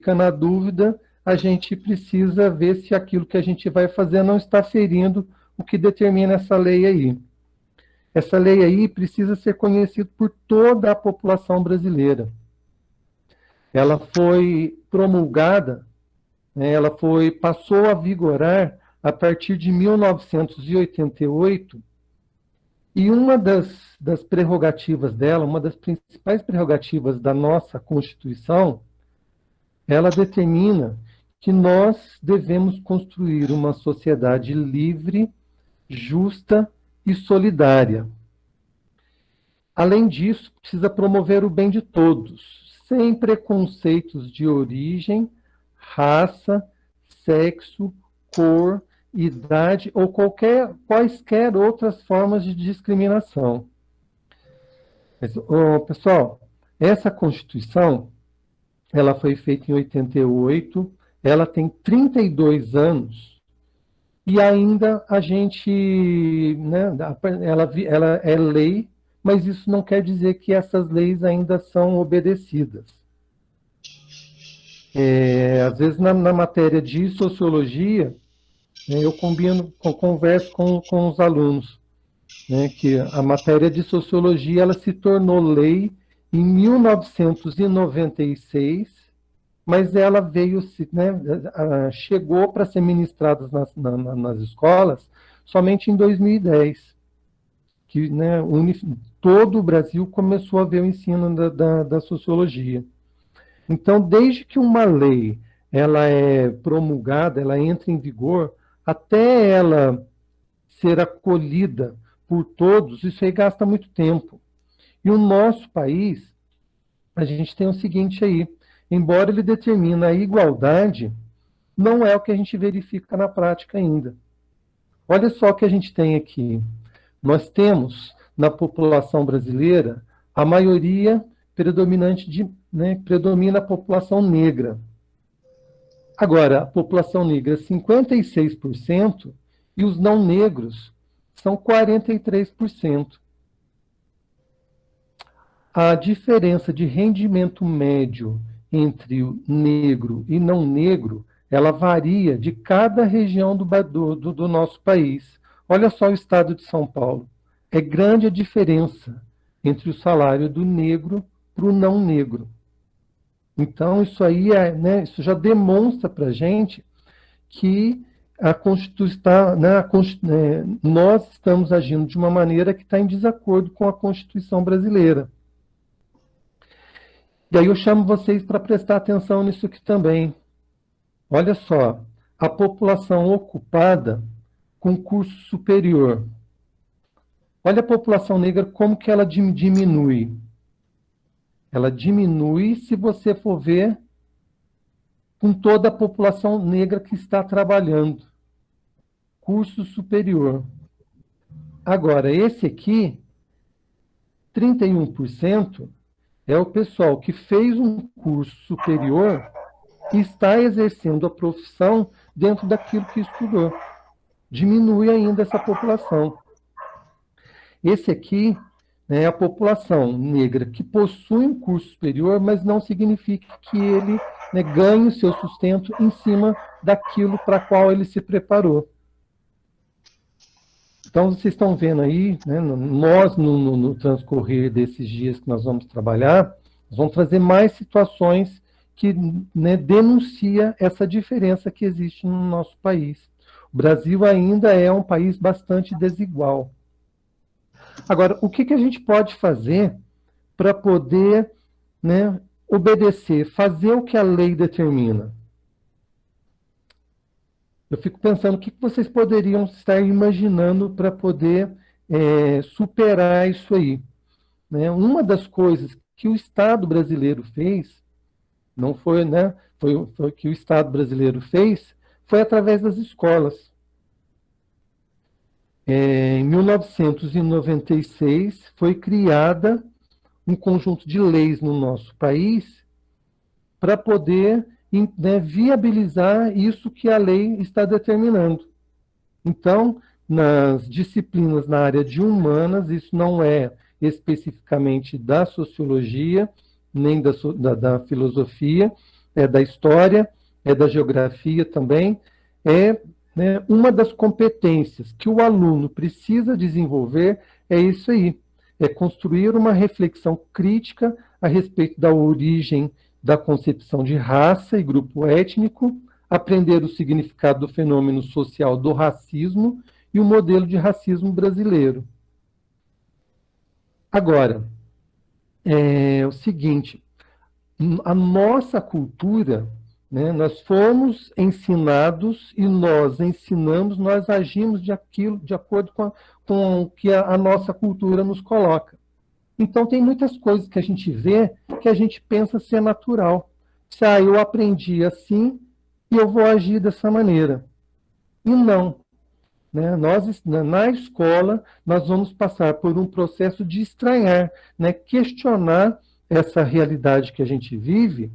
fica na dúvida, a gente precisa ver se aquilo que a gente vai fazer não está ferindo o que determina essa lei aí. Essa lei aí precisa ser conhecida por toda a população brasileira. Ela foi promulgada, né, passou a vigorar a partir de 1988, e uma das prerrogativas dela, uma das principais prerrogativas da nossa Constituição, ela determina que nós devemos construir uma sociedade livre, justa e solidária. Além disso, precisa promover o bem de todos, sem preconceitos de origem, raça, sexo, cor, idade ou quaisquer outras formas de discriminação. Mas, pessoal, essa Constituição, ela foi feita em 88, ela tem 32 anos, e ainda a gente, né, ela é lei, mas isso não quer dizer que essas leis ainda são obedecidas. Às vezes, na matéria de sociologia, né, eu converso com os alunos, né, que a matéria de sociologia ela se tornou lei em 1996, mas ela veio, né, chegou para ser ministrada nas escolas somente em 2010, que, né, todo o Brasil começou a ver o ensino da sociologia. Então, desde que uma lei ela é promulgada, ela entra em vigor, até ela ser acolhida por todos, isso aí gasta muito tempo. E o nosso país, a gente tem o seguinte aí, embora ele determine a igualdade, não é o que a gente verifica na prática ainda. Olha só o que a gente tem aqui. Nós temos, na população brasileira, a maioria predominante predomina a população negra. Agora, a população negra é 56% e os não negros são 43%. A diferença de rendimento médio entre o negro e não negro, ela varia de cada região do nosso país. Olha só o estado de São Paulo. É grande a diferença entre o salário do negro para o não negro. Então, isso aí isso já demonstra para a gente que a Constituição, nós estamos agindo de uma maneira que está em desacordo com a Constituição brasileira. E aí eu chamo vocês para prestar atenção nisso aqui também. Olha só, a população ocupada com curso superior. Olha a população negra, como que ela diminui. Ela diminui, se você for ver, com toda a população negra que está trabalhando. Curso superior. Agora, esse aqui, 31%, é o pessoal que fez um curso superior e está exercendo a profissão dentro daquilo que estudou. Diminui ainda essa população. Esse aqui é a população negra que possui um curso superior, mas não significa que ele ganhe o seu sustento em cima daquilo para qual ele se preparou. Então, vocês estão vendo aí, nós, no transcorrer desses dias que nós vamos trabalhar, nós vamos trazer mais situações que denuncia essa diferença que existe no nosso país. O Brasil ainda é um país bastante desigual. Agora, o que a gente pode fazer para poder obedecer, fazer o que a lei determina? Eu fico pensando o que vocês poderiam estar imaginando para poder superar isso aí. Uma das coisas que o Estado brasileiro fez, não foi, foi que o Estado brasileiro fez, foi através das escolas. Em 1996, foi criada um conjunto de leis no nosso país para poder viabilizar isso que a lei está determinando. Então, nas disciplinas na área de humanas, isso não é especificamente da sociologia, nem da filosofia, é da história, é da geografia também, é, né, uma das competências que o aluno precisa desenvolver é isso aí, é construir uma reflexão crítica a respeito da origem da concepção de raça e grupo étnico, aprender o significado do fenômeno social do racismo e o modelo de racismo brasileiro. Agora, é o seguinte, a nossa cultura, né, nós fomos ensinados e nós ensinamos, nós agimos de acordo com o que a nossa cultura nos coloca. Então, tem muitas coisas que a gente vê que a gente pensa ser natural. Se eu aprendi assim e eu vou agir dessa maneira. E não. Né? Nós, na escola, nós vamos passar por um processo de estranhar, né? Questionar essa realidade que a gente vive,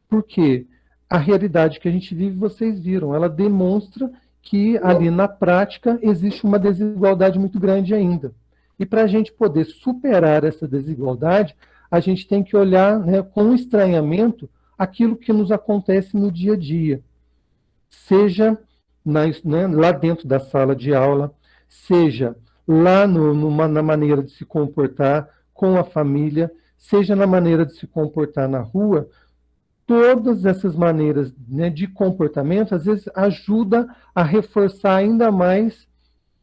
porque a realidade que a gente vive, vocês viram, ela demonstra que ali na prática existe uma desigualdade muito grande ainda. E para a gente poder superar essa desigualdade, a gente tem que olhar, né, com estranhamento aquilo que nos acontece no dia a dia. Seja né, lá dentro da sala de aula, seja lá na maneira de se comportar com a família, seja na maneira de se comportar na rua, todas essas maneiras, né, de comportamento, às vezes, ajuda a reforçar ainda mais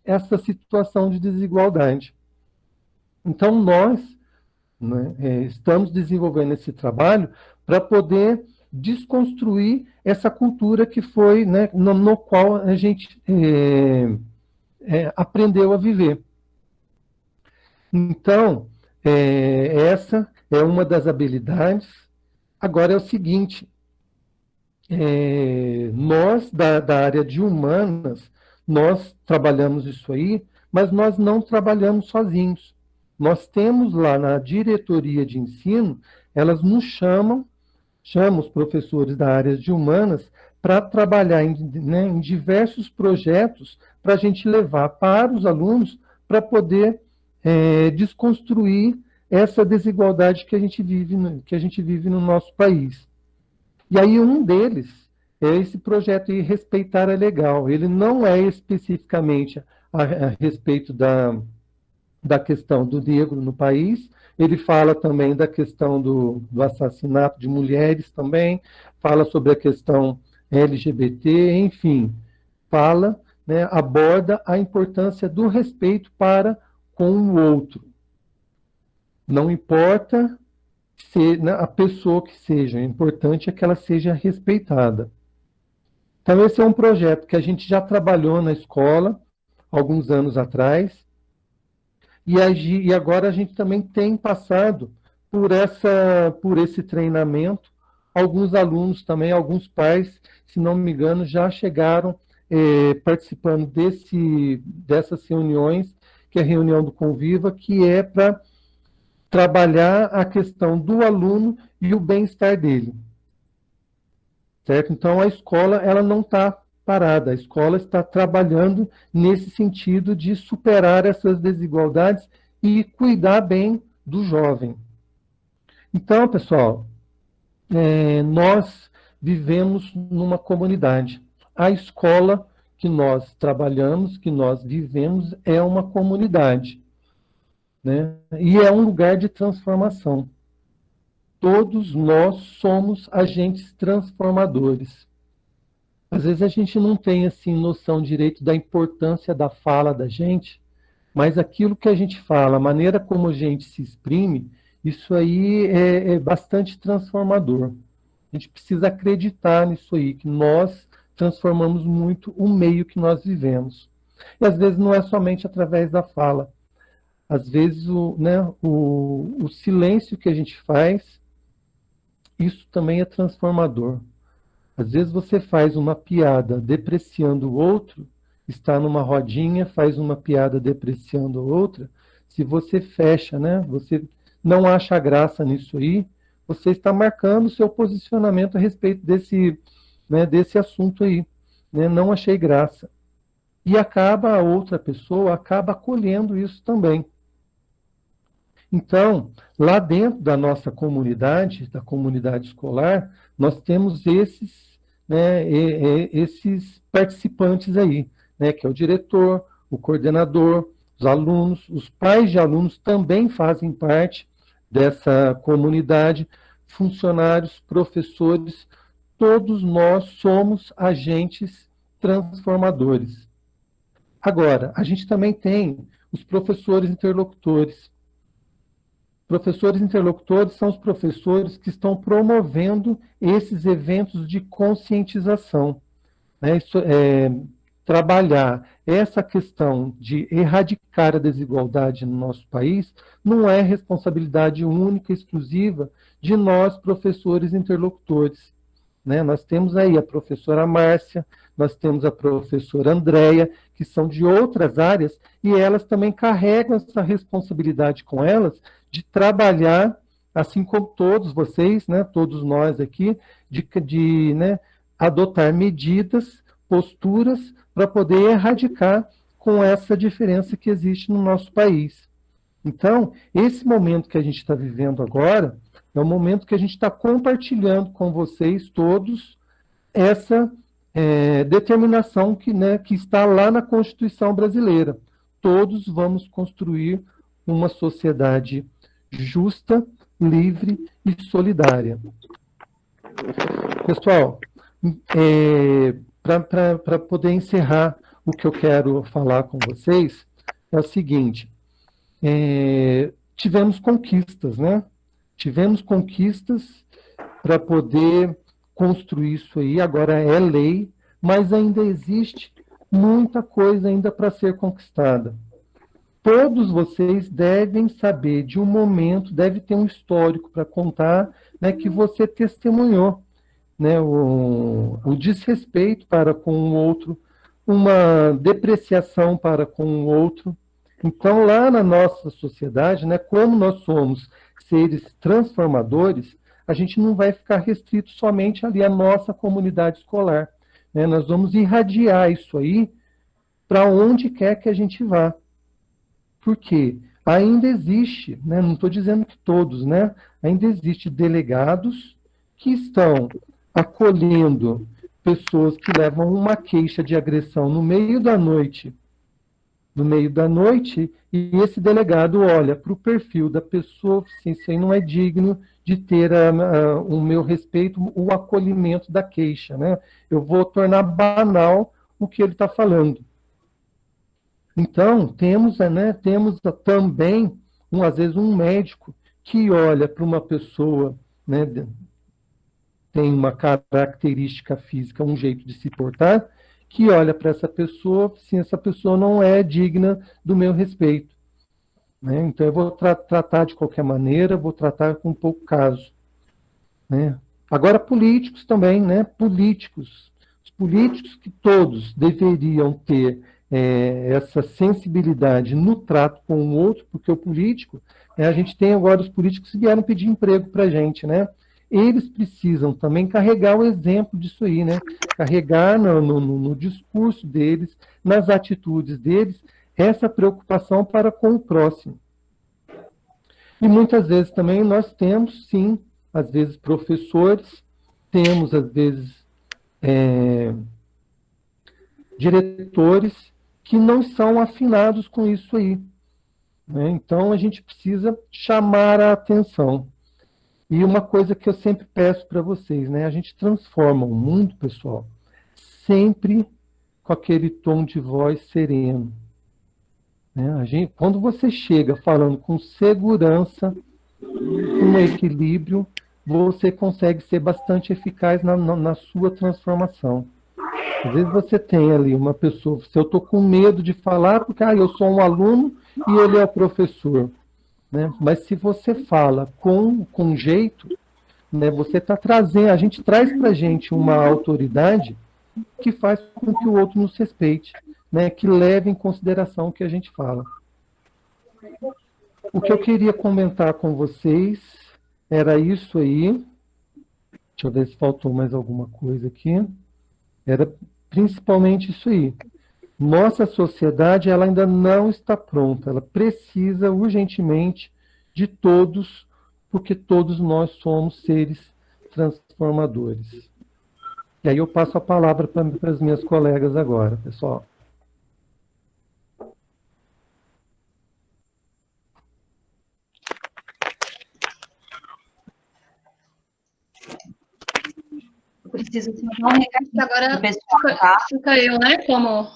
essa situação de desigualdade. Então, nós, né, estamos desenvolvendo esse trabalho para poder desconstruir essa cultura que foi, né, no qual a gente aprendeu a viver. Então, essa é uma das habilidades. Agora é o seguinte, nós da área de humanas, nós trabalhamos isso aí, mas nós não trabalhamos sozinhos. Nós temos lá na diretoria de ensino, elas nos chamam os professores da área de humanas para trabalhar né, em diversos projetos para a gente levar para os alunos para poder desconstruir essa desigualdade que a gente vive no nosso país. E aí um deles é esse projeto aí, Respeitar é Legal. Ele não é especificamente a respeito da questão do negro no país, ele fala também da questão do assassinato de mulheres também, fala sobre a questão LGBT, enfim, fala, né, aborda a importância do respeito para com o outro. Não importa né, a pessoa que seja, o importante é que ela seja respeitada. Então, esse é um projeto que a gente já trabalhou na escola, alguns anos atrás, e agora a gente também tem passado por esse treinamento. Alguns alunos também, alguns pais, se não me engano, já chegaram participando dessas reuniões, que é a reunião do Conviva, que é para trabalhar a questão do aluno e o bem-estar dele. Certo? Então, a escola ela não está parada, a escola está trabalhando nesse sentido de superar essas desigualdades e cuidar bem do jovem. Então, pessoal, nós vivemos numa comunidade. A escola que nós trabalhamos, que nós vivemos, é uma comunidade, né? E é um lugar de transformação. Todos nós somos agentes transformadores. Às vezes a gente não tem assim noção direito da importância da fala da gente, mas aquilo que a gente fala, a maneira como a gente se exprime, isso aí é bastante transformador. A gente precisa acreditar nisso aí, que nós transformamos muito o meio que nós vivemos. E às vezes não é somente através da fala. Às vezes o silêncio que a gente faz, isso também é transformador. Às vezes você faz uma piada depreciando o outro, está numa rodinha, faz uma piada depreciando a outra, se você fecha, né, você não acha graça nisso aí, você está marcando o seu posicionamento a respeito desse assunto aí. Né, não achei graça. E a outra pessoa acaba acolhendo isso também. Então, lá dentro da nossa comunidade, da comunidade escolar, nós temos esses, né, esses participantes aí, né, que é o diretor, o coordenador, os alunos, os pais de alunos também fazem parte dessa comunidade, funcionários, professores, todos nós somos agentes transformadores. Agora, a gente também tem os professores interlocutores. Professores interlocutores são os professores que estão promovendo esses eventos de conscientização, né? Trabalhar essa questão de erradicar a desigualdade no nosso país não é responsabilidade única, exclusiva de nós, professores interlocutores, né? Nós temos aí a professora Márcia, nós temos a professora Andréia, que são de outras áreas, e elas também carregam essa responsabilidade com elas de trabalhar, assim como todos vocês, né, todos nós aqui, né, adotar medidas, posturas, para poder erradicar com essa diferença que existe no nosso país. Então, esse momento que a gente está vivendo agora, é o momento que a gente está compartilhando com vocês todos essa determinação que, né, que está lá na Constituição brasileira. Todos vamos construir uma sociedade justa, livre e solidária. Pessoal, para poder encerrar o que eu quero falar com vocês, é o seguinte, tivemos conquistas, né? Tivemos conquistas para poder construir isso aí, agora é lei, mas ainda existe muita coisa ainda para ser conquistada. Todos vocês devem saber de um momento, deve ter um histórico para contar, né, que você testemunhou, né, o desrespeito para com o outro, uma depreciação para com o outro. Então, lá na nossa sociedade, né, como nós somos seres transformadores, a gente não vai ficar restrito somente ali à nossa comunidade escolar, né? Nós vamos irradiar isso aí para onde quer que a gente vá. Porque ainda existe, né, não estou dizendo que todos, né, ainda existe delegados que estão acolhendo pessoas que levam uma queixa de agressão no meio da noite, e esse delegado olha para o perfil da pessoa, assim, isso aí não é digno de ter o meu respeito, o acolhimento da queixa, né? Eu vou tornar banal o que ele está falando. Então, temos também, às vezes, um médico que olha para uma pessoa, né, tem uma característica física, um jeito de se portar, que olha para essa pessoa, se essa pessoa não é digna do meu respeito, né? Então, eu vou tratar de qualquer maneira, vou tratar com pouco caso, né? Agora, políticos também, né? Os políticos que todos deveriam ter essa sensibilidade no trato com o outro, porque o político, a gente tem agora os políticos que vieram pedir emprego para a gente, né? Eles precisam também carregar o exemplo disso aí, né? Carregar no discurso deles, nas atitudes deles, essa preocupação para com o próximo. E muitas vezes também nós temos, sim, às vezes professores, temos às vezes diretores que não são afinados com isso aí, né? Então a gente precisa chamar a atenção. E uma coisa que eu sempre peço para vocês, né? A gente transforma o mundo, pessoal, sempre com aquele tom de voz sereno, né? Quando você chega falando com segurança, com equilíbrio, você consegue ser bastante eficaz na sua transformação. Às vezes você tem ali uma pessoa, se eu estou com medo de falar, porque eu sou um aluno e ele é o professor, né? Mas se você fala com jeito, né, você está trazendo, a gente traz para a gente uma autoridade que faz com que o outro nos respeite, né, que leve em consideração o que a gente fala. O que eu queria comentar com vocês era isso aí. Deixa eu ver se faltou mais alguma coisa aqui. Era principalmente isso aí. Nossa sociedade ela ainda não está pronta, ela precisa urgentemente de todos, porque todos nós somos seres transformadores. E aí eu passo a palavra para as minhas colegas agora, pessoal. Eu preciso dar um recadinho agora pessoal, tá? Fica eu, né, como...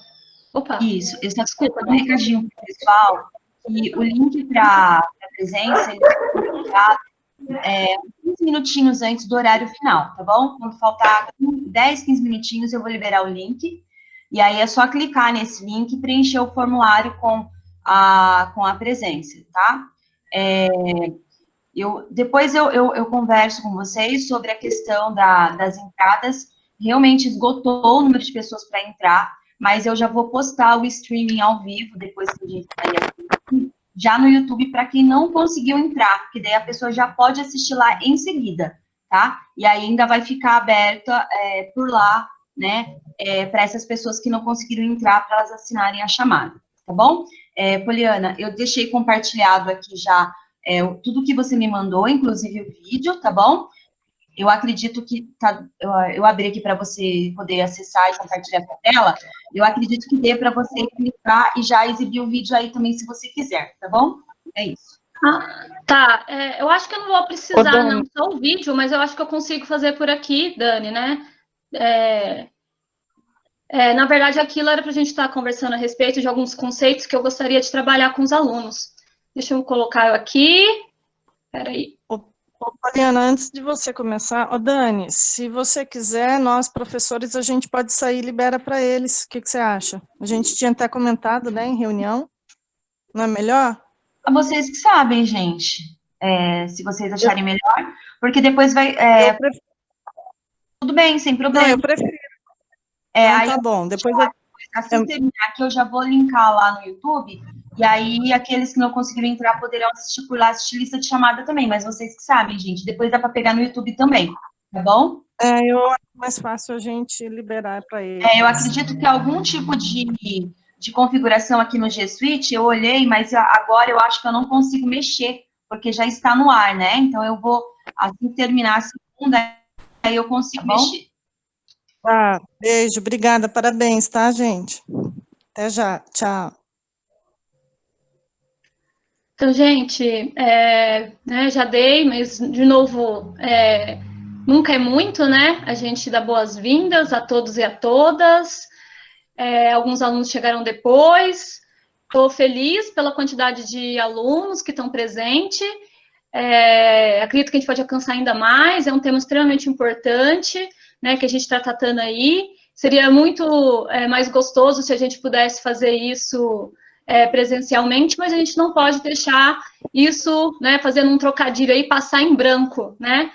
Opa. Isso, eu só preciso dar um recadinho para o pessoal, que o link para a presença, ele vai ser enviado 15 minutinhos antes do horário final, tá bom? Quando faltar 10, 15 minutinhos, eu vou liberar o link, e aí é só clicar nesse link e preencher o formulário com a presença, tá? Depois eu converso com vocês sobre a questão das entradas. Realmente esgotou o número de pessoas para entrar, mas eu já vou postar o streaming ao vivo, depois que a gente sair aqui, já no YouTube, para quem não conseguiu entrar, porque daí a pessoa já pode assistir lá em seguida, tá? E aí ainda vai ficar aberta por lá, né, para essas pessoas que não conseguiram entrar, para elas assinarem a chamada, tá bom? Poliana, eu deixei compartilhado aqui já tudo que você me mandou, inclusive o vídeo, tá bom? Eu acredito que eu abri aqui para você poder acessar e compartilhar a tela. Eu acredito que dê para você clicar e já exibir o vídeo aí também, se você quiser, tá bom? É isso. Tá, eu acho que eu não vou precisar não só o vídeo, mas eu acho que eu consigo fazer por aqui, Dani, né? Na verdade, aquilo era para a gente estar conversando a respeito de alguns conceitos que eu gostaria de trabalhar com os alunos. Deixa eu colocar eu aqui. Peraí. Poliana, antes de você começar, Dani, se você quiser, nós, professores, a gente pode sair e libera para eles. O que você acha? A gente tinha até comentado, né, em reunião. Não é melhor? Vocês que sabem, gente. Se vocês acharem melhor. Porque depois vai... Tudo bem, sem problema. Não, eu prefiro. Aí tá bom. Depois assim terminar aqui, eu já vou linkar lá no YouTube. E aí, aqueles que não conseguiram entrar poderão assistir por lá, assistir lista de chamada também. Mas vocês que sabem, gente. Depois dá para pegar no YouTube também. Tá bom? Eu acho mais fácil a gente liberar para eles. Eu acredito que algum tipo de configuração aqui no G Suite, eu olhei, mas agora eu acho que eu não consigo mexer, porque já está no ar, né? Então, eu vou, assim terminar a segunda, aí eu consigo mexer. Beijo, obrigada, parabéns, tá, gente? Até já, tchau. Então, gente, já dei, mas, de novo, nunca é muito, né? A gente dá boas-vindas a todos e a todas. Alguns alunos chegaram depois. Estou feliz pela quantidade de alunos que estão presentes. Acredito que a gente pode alcançar ainda mais. É um tema extremamente importante, né, que a gente está tratando aí. Seria muito mais gostoso se a gente pudesse fazer isso presencialmente, mas a gente não pode deixar isso, né, fazendo um trocadilho aí, passar em branco, né?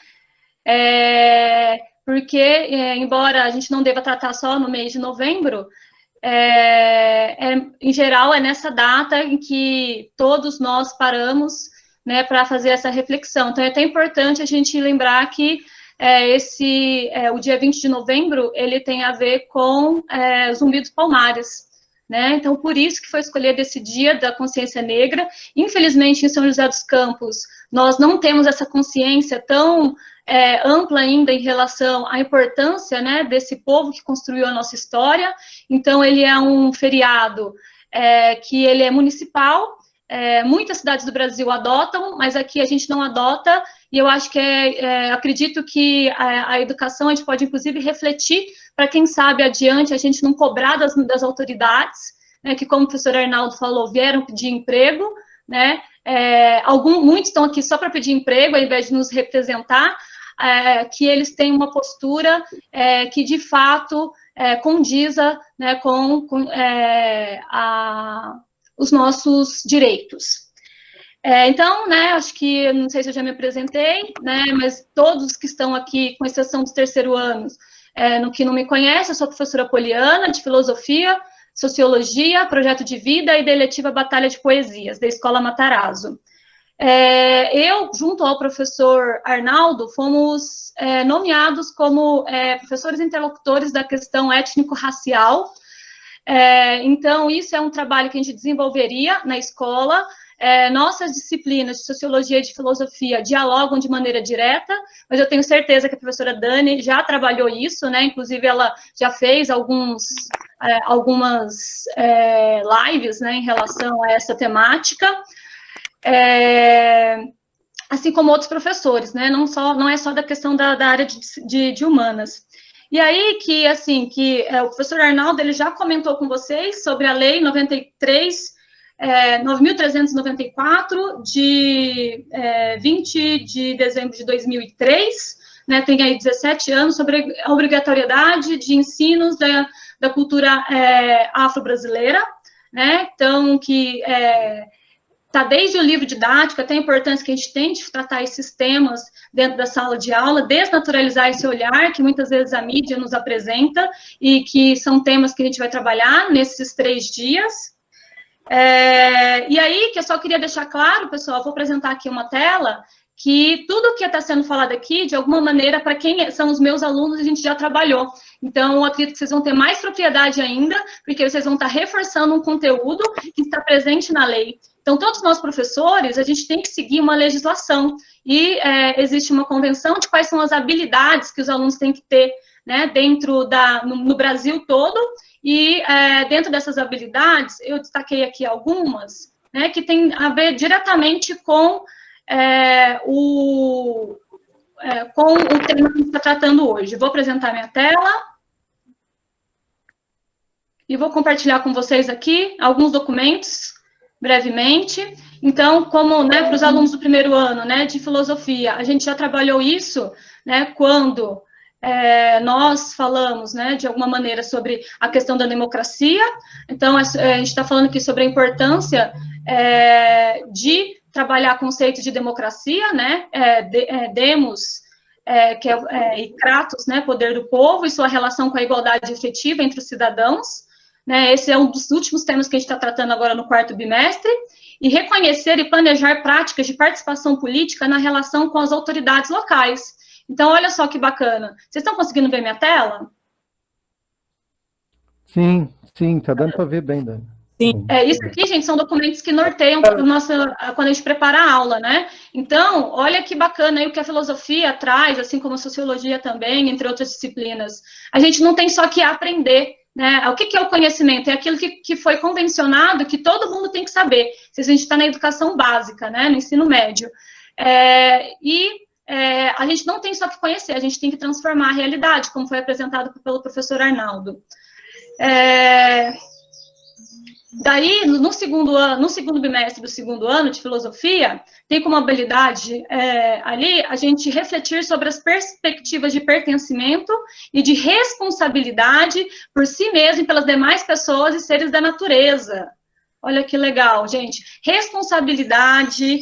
Porque, embora a gente não deva tratar só no mês de novembro, em geral, é nessa data em que todos nós paramos, né, para fazer essa reflexão. Então, é até importante a gente lembrar que o dia 20 de novembro, ele tem a ver com Zumbi dos Palmares, né? Então, por isso que foi escolhido esse dia da consciência negra. Infelizmente, em São José dos Campos, nós não temos essa consciência tão ampla ainda em relação à importância, né, desse povo que construiu a nossa história. Então, ele é um feriado que ele é municipal. Muitas cidades do Brasil adotam, mas aqui a gente não adota, e eu acho que acredito que a educação, a gente pode, inclusive, refletir para quem sabe adiante a gente não cobrar das autoridades, né, que, como o professor Arnaldo falou, vieram pedir emprego, né, muitos estão aqui só para pedir emprego, ao invés de nos representar, que eles têm uma postura que, de fato, condiza, né, com os nossos direitos. Então, né, acho que, não sei se eu já me apresentei, né, mas todos que estão aqui, com exceção dos terceiro anos, no que não me conhece, eu sou a professora Poliana, de Filosofia, Sociologia, Projeto de Vida e da eletiva Batalha de Poesias, da Escola Matarazzo. Eu, junto ao professor Arnaldo, fomos nomeados como professores interlocutores da questão étnico-racial. Então, isso é um trabalho que a gente desenvolveria na escola, nossas disciplinas de sociologia e de filosofia dialogam de maneira direta, mas eu tenho certeza que a professora Dani já trabalhou isso, né? Inclusive, ela já fez algumas lives, né, em relação a essa temática. Assim como outros professores, né? Não é só da questão da área de humanas. E aí que, assim, o professor Arnaldo, ele já comentou com vocês sobre a Lei 9.394, de 20 de dezembro de 2003, né, tem aí 17 anos, sobre a obrigatoriedade de ensinos da cultura afro-brasileira, né, então, que está desde o livro didático, até a importância que a gente tem de tratar esses temas dentro da sala de aula, desnaturalizar esse olhar que muitas vezes a mídia nos apresenta, e que são temas que a gente vai trabalhar nesses 3 dias. E aí, que eu só queria deixar claro, pessoal, vou apresentar aqui uma tela, que tudo que está sendo falado aqui, de alguma maneira, para quem são os meus alunos, a gente já trabalhou. Então, eu acredito que vocês vão ter mais propriedade ainda, porque vocês vão estar reforçando um conteúdo que está presente na lei. Então, todos nós professores, a gente tem que seguir uma legislação, e existe uma convenção de quais são as habilidades que os alunos têm que ter, né, no Brasil todo, e dentro dessas habilidades, eu destaquei aqui algumas, né, que tem a ver diretamente com o tema que a gente está tratando hoje. Vou apresentar minha tela, e vou compartilhar com vocês aqui alguns documentos, brevemente. Então, como, né, para os alunos do primeiro ano, né, de filosofia, a gente já trabalhou isso, né, quando nós falamos, né, de alguma maneira, sobre a questão da democracia. Então, a gente está falando aqui sobre a importância de trabalhar conceitos de democracia, né, demos, e kratos, né, poder do povo, e sua relação com a igualdade efetiva entre os cidadãos, né, esse é um dos últimos temas que a gente está tratando agora no 4º bimestre, e reconhecer e planejar práticas de participação política na relação com as autoridades locais. Então, olha só que bacana. Vocês estão conseguindo ver minha tela? Sim, está dando para ver bem, Dani. Sim. Isso aqui, gente, são documentos que norteiam quando a gente prepara a aula, né? Então, olha que bacana aí o que a filosofia traz, assim como a sociologia também, entre outras disciplinas. A gente não tem só que aprender, né? O que é o conhecimento? É aquilo que foi convencionado, que todo mundo tem que saber, se a gente está na educação básica, né? No ensino médio. A gente não tem só que conhecer, a gente tem que transformar a realidade, como foi apresentado pelo professor Arnaldo. Daí, no segundo bimestre do 2º ano de filosofia, tem como habilidade ali a gente refletir sobre as perspectivas de pertencimento e de responsabilidade por si mesmo e pelas demais pessoas e seres da natureza. Olha que legal, gente. Responsabilidade,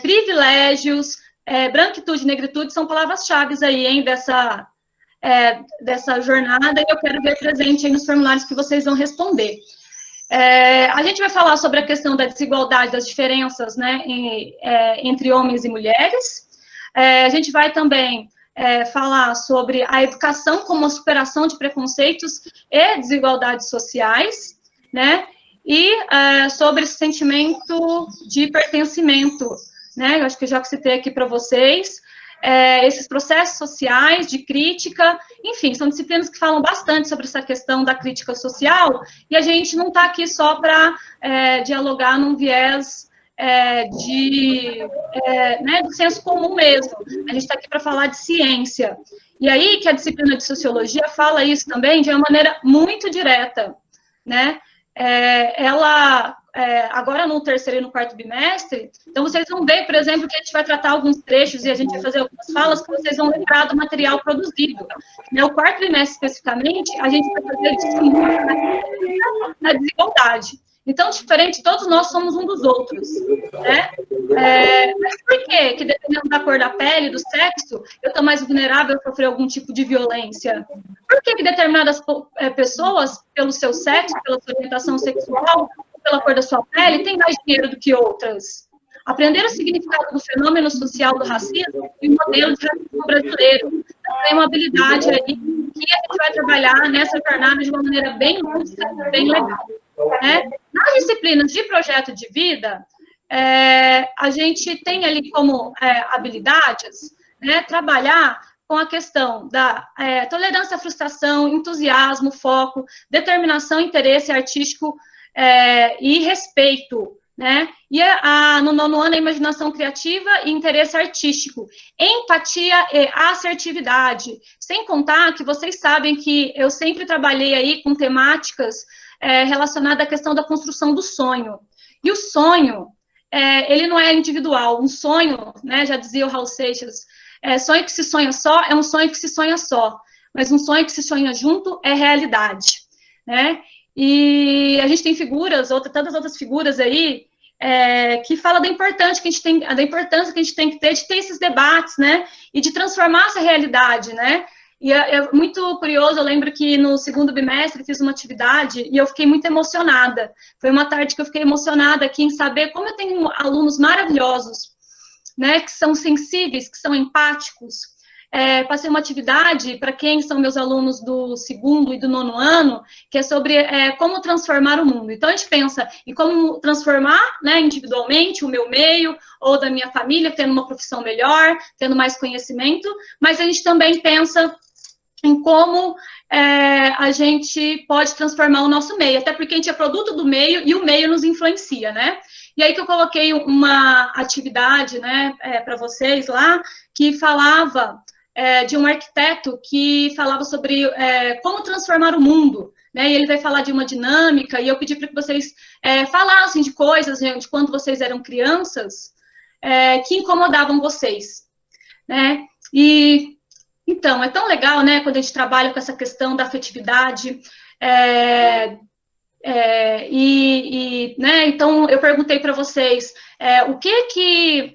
privilégios, branquitude e negritude são palavras-chave aí, hein, dessa jornada, e eu quero ver presente aí nos formulários que vocês vão responder. A gente vai falar sobre a questão da desigualdade, das diferenças, né, entre homens e mulheres. A gente vai também falar sobre a educação como a superação de preconceitos e desigualdades sociais, né, e sobre esse sentimento de pertencimento, né, eu acho que eu já citei aqui para vocês, esses processos sociais de crítica, enfim, são disciplinas que falam bastante sobre essa questão da crítica social, e a gente não está aqui só para dialogar num viés do senso comum mesmo, a gente está aqui para falar de ciência, e aí que a disciplina de sociologia fala isso também de uma maneira muito direta, né, agora no 3º e no 4º bimestre, então vocês vão ver, por exemplo, que a gente vai tratar alguns trechos e a gente vai fazer algumas falas que vocês vão lembrar do material produzido. No 4º bimestre, especificamente, a gente vai fazer distinção na desigualdade. Então, diferente, todos nós somos um dos outros, né? Mas por quê? Que dependendo da cor da pele, do sexo, eu estou mais vulnerável a sofrer algum tipo de violência? Por que determinadas pessoas, pelo seu sexo, pela sua orientação sexual, pela cor da sua pele, têm mais dinheiro do que outras? Aprender o significado do fenômeno social do racismo e o modelo de racismo brasileiro é uma habilidade aí que a gente vai trabalhar nessa jornada de uma maneira bem lúdica, bem legal. Nas disciplinas de projeto de vida, a gente tem ali como habilidades, né, trabalhar com a questão da tolerância à frustração, entusiasmo, foco, determinação, interesse artístico e respeito, né? E no 9º ano, a imaginação criativa e interesse artístico, empatia e assertividade. Sem contar que vocês sabem que eu sempre trabalhei aí com temáticas relacionadas à questão da construção do sonho. E o sonho, ele não é individual. Um sonho, né, já dizia o Raul Seixas, sonho que se sonha só é um sonho que se sonha só, mas um sonho que se sonha junto é realidade, né? E a gente tem figuras, tantas outras figuras aí, que falam da importância que a gente tem que ter de ter esses debates, né? E de transformar essa realidade, né? E é muito curioso, eu lembro que no 2º bimestre fiz uma atividade e eu fiquei muito emocionada. Foi uma tarde que eu fiquei emocionada aqui em saber como eu tenho alunos maravilhosos, né, que são sensíveis, que são empáticos. Passei uma atividade para quem são meus alunos do 2º e do 9º ano, que é sobre como transformar o mundo. Então, a gente pensa em como transformar, né, individualmente o meu meio, ou da minha família, tendo uma profissão melhor, tendo mais conhecimento, mas a gente também pensa em como a gente pode transformar o nosso meio, até porque a gente é produto do meio e o meio nos influencia, né? E aí que eu coloquei uma atividade, né, para vocês lá, que falava de um arquiteto que falava sobre como transformar o mundo, né, e ele vai falar de uma dinâmica, e eu pedi para que vocês falassem de coisas, de quando vocês eram crianças, que incomodavam vocês, né, e, então, é tão legal, né, quando a gente trabalha com essa questão da afetividade, né, então, eu perguntei para vocês o que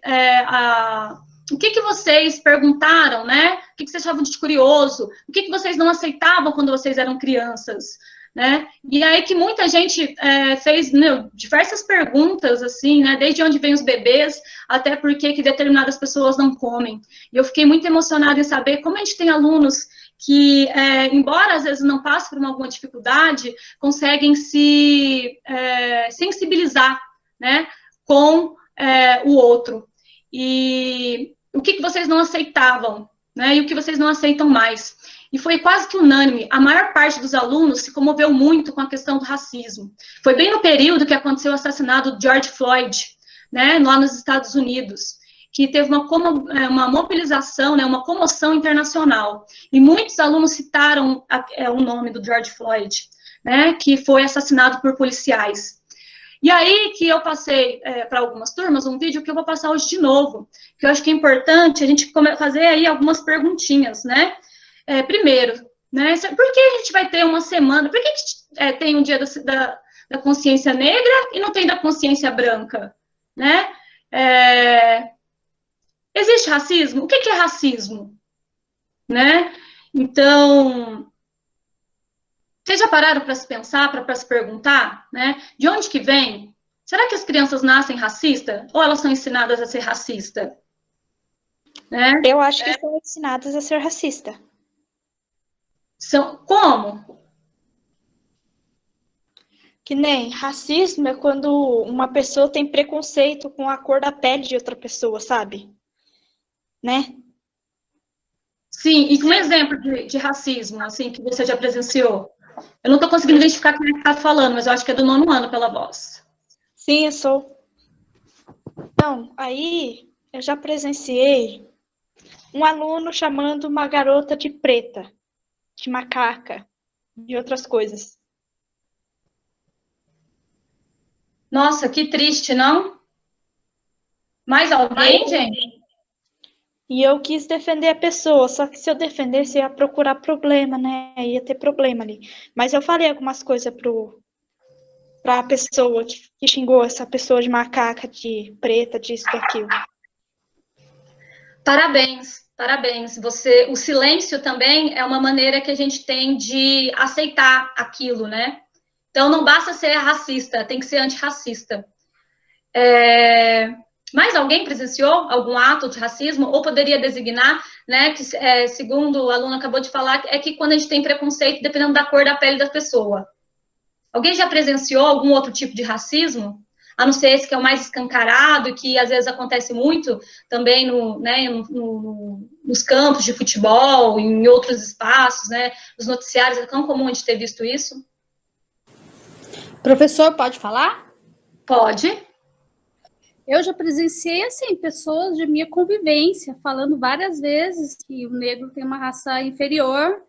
vocês perguntaram, né? O que vocês achavam de curioso? O que vocês não aceitavam quando vocês eram crianças, né? E aí que muita gente fez diversas perguntas, assim, né? Desde onde vêm os bebês, até por que determinadas pessoas não comem. E eu fiquei muito emocionada em saber como a gente tem alunos que, embora às vezes não passem por alguma dificuldade, conseguem se sensibilizar, né, com o outro. E o que vocês não aceitavam, né, e o que vocês não aceitam mais. E foi quase que unânime. A maior parte dos alunos se comoveu muito com a questão do racismo. Foi bem no período que aconteceu o assassinato de George Floyd, né, lá nos Estados Unidos, que teve uma mobilização, né, uma comoção internacional. E muitos alunos citaram o nome do George Floyd, né, que foi assassinado por policiais. E aí que eu passei para algumas turmas um vídeo que eu vou passar hoje de novo, que eu acho que é importante a gente fazer aí algumas perguntinhas, né? Primeiro, né, por que a gente vai ter uma semana, por que tem um dia da consciência negra e não tem da consciência branca, né? Existe racismo? O que é racismo? Né? Então, vocês já pararam para se pensar, para se perguntar, né? De onde que vem? Será que as crianças nascem racistas? Ou elas são ensinadas a ser racistas? Né? Eu acho que são ensinadas a ser racistas. Como? Que nem racismo é quando uma pessoa tem preconceito com a cor da pele de outra pessoa, sabe? Né? Sim, e um exemplo de racismo, assim, que você já presenciou? Eu não estou conseguindo identificar quem é que está falando, mas eu acho que é do 9º ano pela voz. Sim, eu sou. Então, aí eu já presenciei um aluno chamando uma garota de preta, de macaca, e outras coisas. Nossa, que triste, não? Mais alguém, gente? E eu quis defender a pessoa, só que se eu defendesse, eu ia procurar problema, né? Ia ter problema ali. Mas eu falei algumas coisas pra pessoa que xingou essa pessoa de macaca, de preta, disso, daquilo. Parabéns, parabéns. O silêncio também é uma maneira que a gente tem de aceitar aquilo, né? Então, não basta ser racista, tem que ser antirracista. Mais alguém presenciou algum ato de racismo? Ou poderia designar, né, que, segundo o aluno acabou de falar, é que quando a gente tem preconceito, dependendo da cor da pele da pessoa. Alguém já presenciou algum outro tipo de racismo? a não ser esse que é o mais escancarado, que às vezes acontece muito também nos campos de futebol, em outros espaços, né? Nos noticiários, é tão comum a gente ter visto isso. Professor, pode falar? Pode. Eu já presenciei, assim, pessoas de minha convivência falando várias vezes que o negro tem uma raça inferior,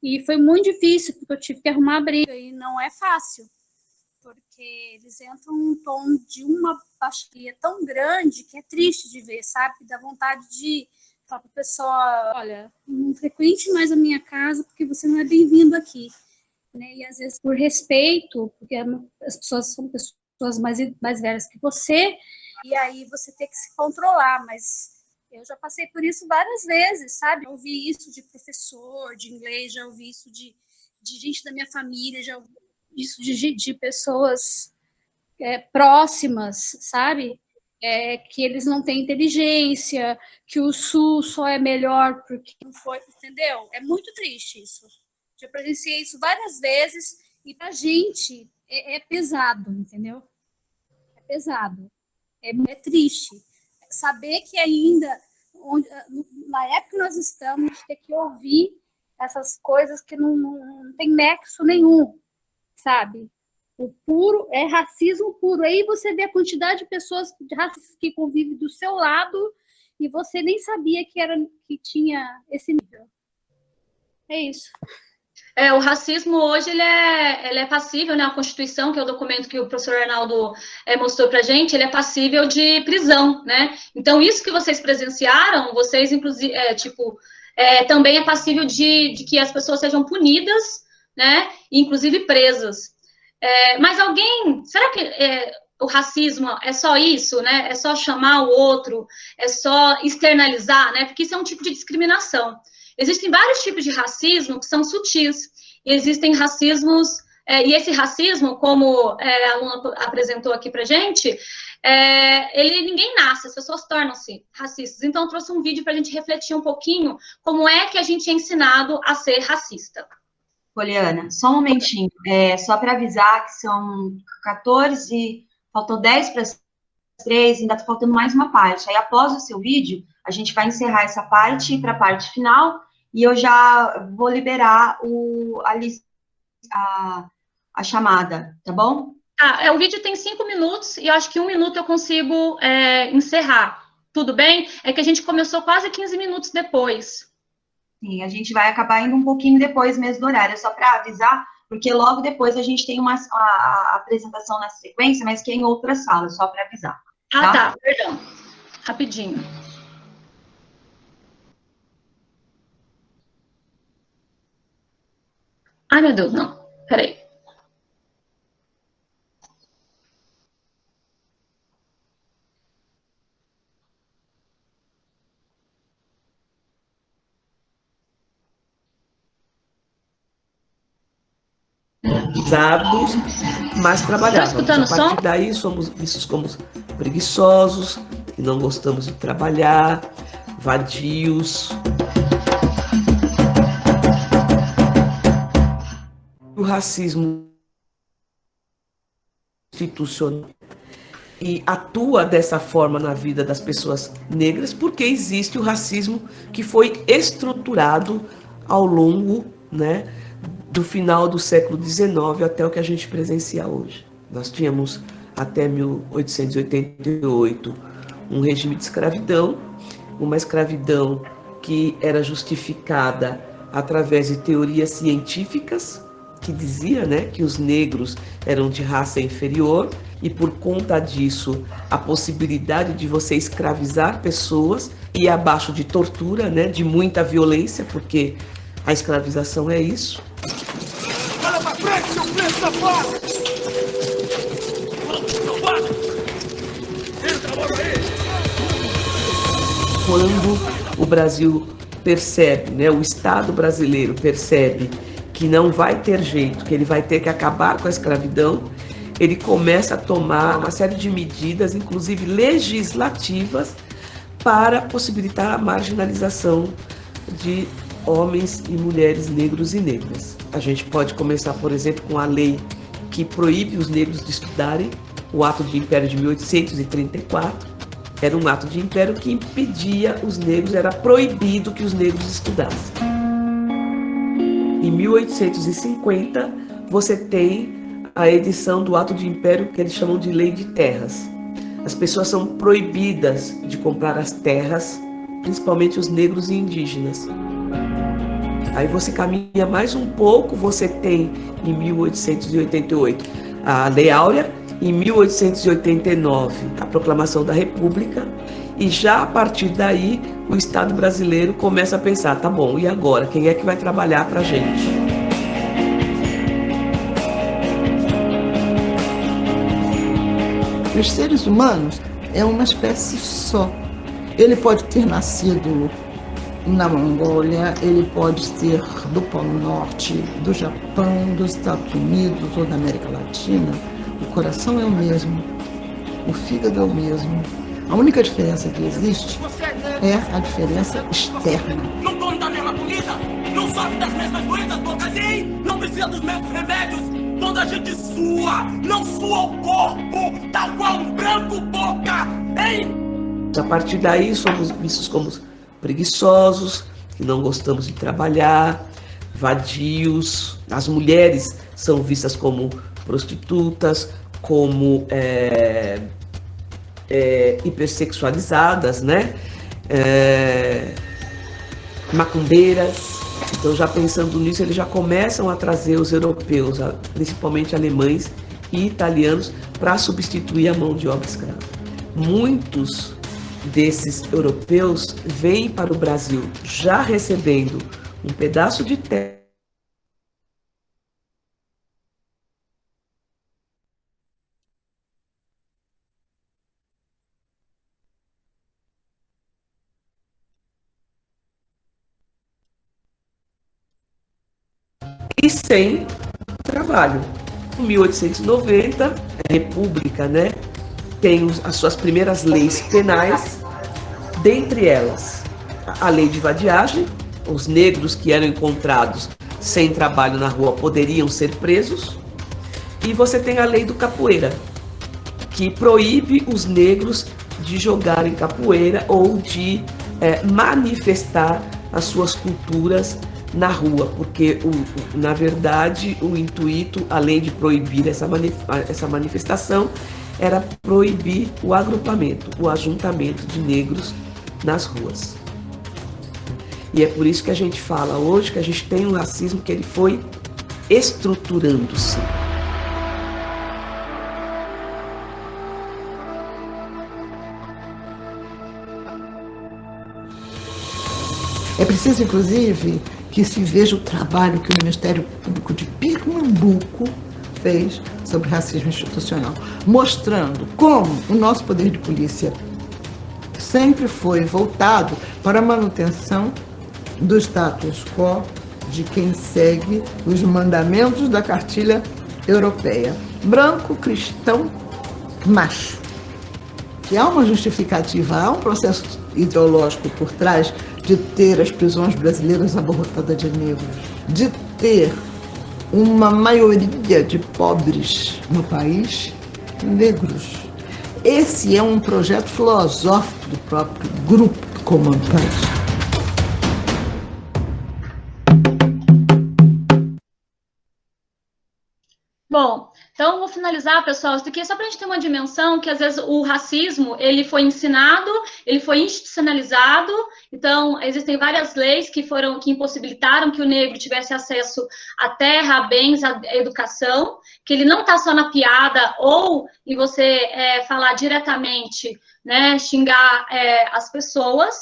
e foi muito difícil, porque eu tive que arrumar a briga, e não é fácil, porque eles entram num tom de uma baixaria tão grande que é triste de ver, sabe? Dá vontade de falar para a pessoa, olha, não frequente mais a minha casa, porque você não é bem-vindo aqui. Né? E às vezes por respeito, porque as pessoas são pessoas mais velhas que você, e aí você tem que se controlar, mas eu já passei por isso várias vezes, sabe? Eu ouvi isso de professor, de inglês, já ouvi isso de gente da minha família, já ouvi isso de pessoas próximas, sabe? Que eles não têm inteligência, que o SUS só é melhor porque não foi, entendeu? É muito triste isso. Já presenciei isso várias vezes, e pra gente é pesado, entendeu? É pesado. É triste. Saber que ainda, na época que nós estamos, ter que ouvir essas coisas que não tem nexo nenhum, sabe? O puro é racismo puro. Aí você vê a quantidade de pessoas racistas que convivem do seu lado e você nem sabia que tinha esse nível. É isso. O racismo hoje ele é passível, né? A Constituição, que é o documento que o professor Arnaldo mostrou para a gente, ele é passível de prisão, né? Então, isso que vocês presenciaram, vocês, inclusive, também é passível de que as pessoas sejam punidas, né? Inclusive presas. Mas será que o racismo é só isso, né? É só chamar o outro, é só externalizar, né? Porque isso é um tipo de discriminação. Existem vários tipos de racismo que são sutis, e existem racismos, e esse racismo, como a aluna apresentou aqui pra gente, ninguém nasce, as pessoas tornam-se racistas. Então, eu trouxe um vídeo para a gente refletir um pouquinho como é que a gente é ensinado a ser racista. Poliana, só um momentinho, só para avisar que são 14, faltou 10 para as 3, ainda está faltando mais uma parte. Aí, após o seu vídeo, a gente vai encerrar essa parte para a parte final, e eu já vou liberar a chamada, tá bom? O vídeo tem 5 minutos, e eu acho que 1 minuto eu consigo encerrar. Tudo bem? É que a gente começou quase 15 minutos depois. Sim, a gente vai acabar indo um pouquinho depois mesmo do horário, só para avisar, porque logo depois a gente tem a apresentação na sequência, mas que é em outra sala, só para avisar. Tá, perdão. Rapidinho. Ai, meu Deus, não. Peraí. Mas trabalhávamos. Tá escutando o som? A partir daí somos vistos como preguiçosos, que não gostamos de trabalhar, vadios. O racismo institucional e atua dessa forma na vida das pessoas negras porque existe o racismo que foi estruturado ao longo, né, do final do século XIX até o que a gente presencia hoje. Nós tínhamos até 1888 um regime de escravidão, uma escravidão que era justificada através de teorias científicas, que dizia, né, que os negros eram de raça inferior, e por conta disso a possibilidade de você escravizar pessoas e abaixo de tortura, né, de muita violência, porque a escravização é isso. Olha pra frente, seu preto safado! Entra logo aí! Quando o Brasil percebe, né, o Estado brasileiro percebe que não vai ter jeito, que ele vai ter que acabar com a escravidão, ele começa a tomar uma série de medidas, inclusive legislativas, para possibilitar a marginalização de homens e mulheres negros e negras. A gente pode começar, por exemplo, com a lei que proíbe os negros de estudarem, o Ato de Império de 1834, era um ato de império que impedia os negros, era proibido que os negros estudassem. Em 1850, você tem a edição do Ato de Império que eles chamam de Lei de Terras. As pessoas são proibidas de comprar as terras, principalmente os negros e indígenas. Aí você caminha mais um pouco, você tem em 1888 a Lei Áurea, em 1889 a Proclamação da República, e já a partir daí o Estado brasileiro começa a pensar, tá bom, e agora? Quem é que vai trabalhar para a gente? Os seres humanos é uma espécie só. Ele pode ter nascido na Mongólia, ele pode ser do Polo Norte, do Japão, dos Estados Unidos ou da América Latina. O coração é o mesmo, o fígado é o mesmo. A única diferença que existe é a diferença externa. Não come da mesma comida, não sofre das mesmas doenças, boca assim, não precisa dos mesmos remédios. Quando a gente sua, não sua o corpo, tal qual um branco boca, hein? A partir daí somos vistos como preguiçosos, que não gostamos de trabalhar, vadios. As mulheres são vistas como prostitutas, como hipersexualizadas, né? Macumbeiras. Então, já pensando nisso, eles já começam a trazer os europeus, principalmente alemães e italianos, para substituir a mão de obra escrava. Muitos desses europeus vêm para o Brasil já recebendo um pedaço de terra e sem trabalho. Em 1890, a República, né, tem as suas primeiras leis penais, dentre elas a lei de vadiagem. Os negros que eram encontrados sem trabalho na rua poderiam ser presos. E você tem a lei do capoeira, que proíbe os negros de jogarem capoeira ou de manifestar as suas culturas na rua, porque, na verdade, o intuito, além de proibir essa manifestação, era proibir o agrupamento, o ajuntamento de negros nas ruas. E é por isso que a gente fala hoje que a gente tem um racismo que ele foi estruturando-se. É preciso, inclusive, que se veja o trabalho que o Ministério Público de Pernambuco fez sobre racismo institucional, mostrando como o nosso poder de polícia sempre foi voltado para a manutenção do status quo de quem segue os mandamentos da cartilha europeia. Branco, cristão, macho. Que há uma justificativa, há um processo ideológico por trás de ter as prisões brasileiras abarrotadas de negros, de ter uma maioria de pobres no país negros. Esse é um projeto filosófico do próprio grupo comandante. Bom, então vou finalizar, pessoal, isso daqui é só para a gente ter uma dimensão que às vezes o racismo, ele foi ensinado, ele foi institucionalizado, então existem várias leis que impossibilitaram que o negro tivesse acesso à terra, a bens, à educação, que ele não está só na piada ou em você falar diretamente, né, xingar as pessoas.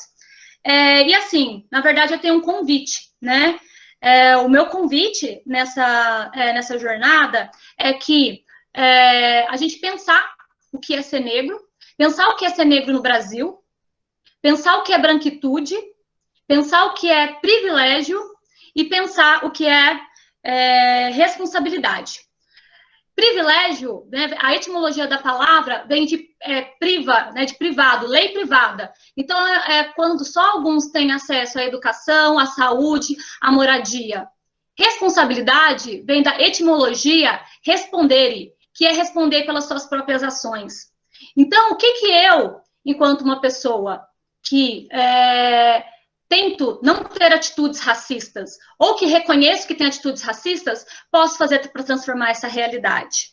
E assim, na verdade eu tenho um convite, né? O meu convite nessa jornada é que a gente pensar o que é ser negro, pensar o que é ser negro no Brasil, pensar o que é branquitude, pensar o que é privilégio e pensar o que é responsabilidade. Privilégio, né, a etimologia da palavra vem de priva, né, de privado, lei privada. Então, quando só alguns têm acesso à educação, à saúde, à moradia. Responsabilidade vem da etimologia respondere, que é responder pelas suas próprias ações. Então, o que eu, enquanto uma pessoa que tento não ter atitudes racistas, ou que reconheço que tem atitudes racistas, posso fazer para transformar essa realidade?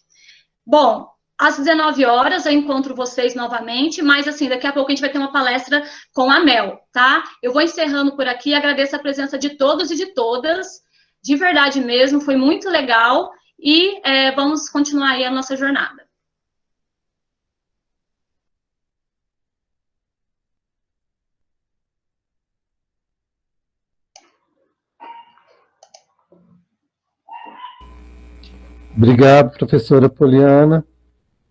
Bom, às 19 horas eu encontro vocês novamente, mas assim, daqui a pouco a gente vai ter uma palestra com a Mel, tá? Eu vou encerrando por aqui, agradeço a presença de todos e de todas, de verdade mesmo, foi muito legal, e vamos continuar aí a nossa jornada. Obrigado, professora Poliana.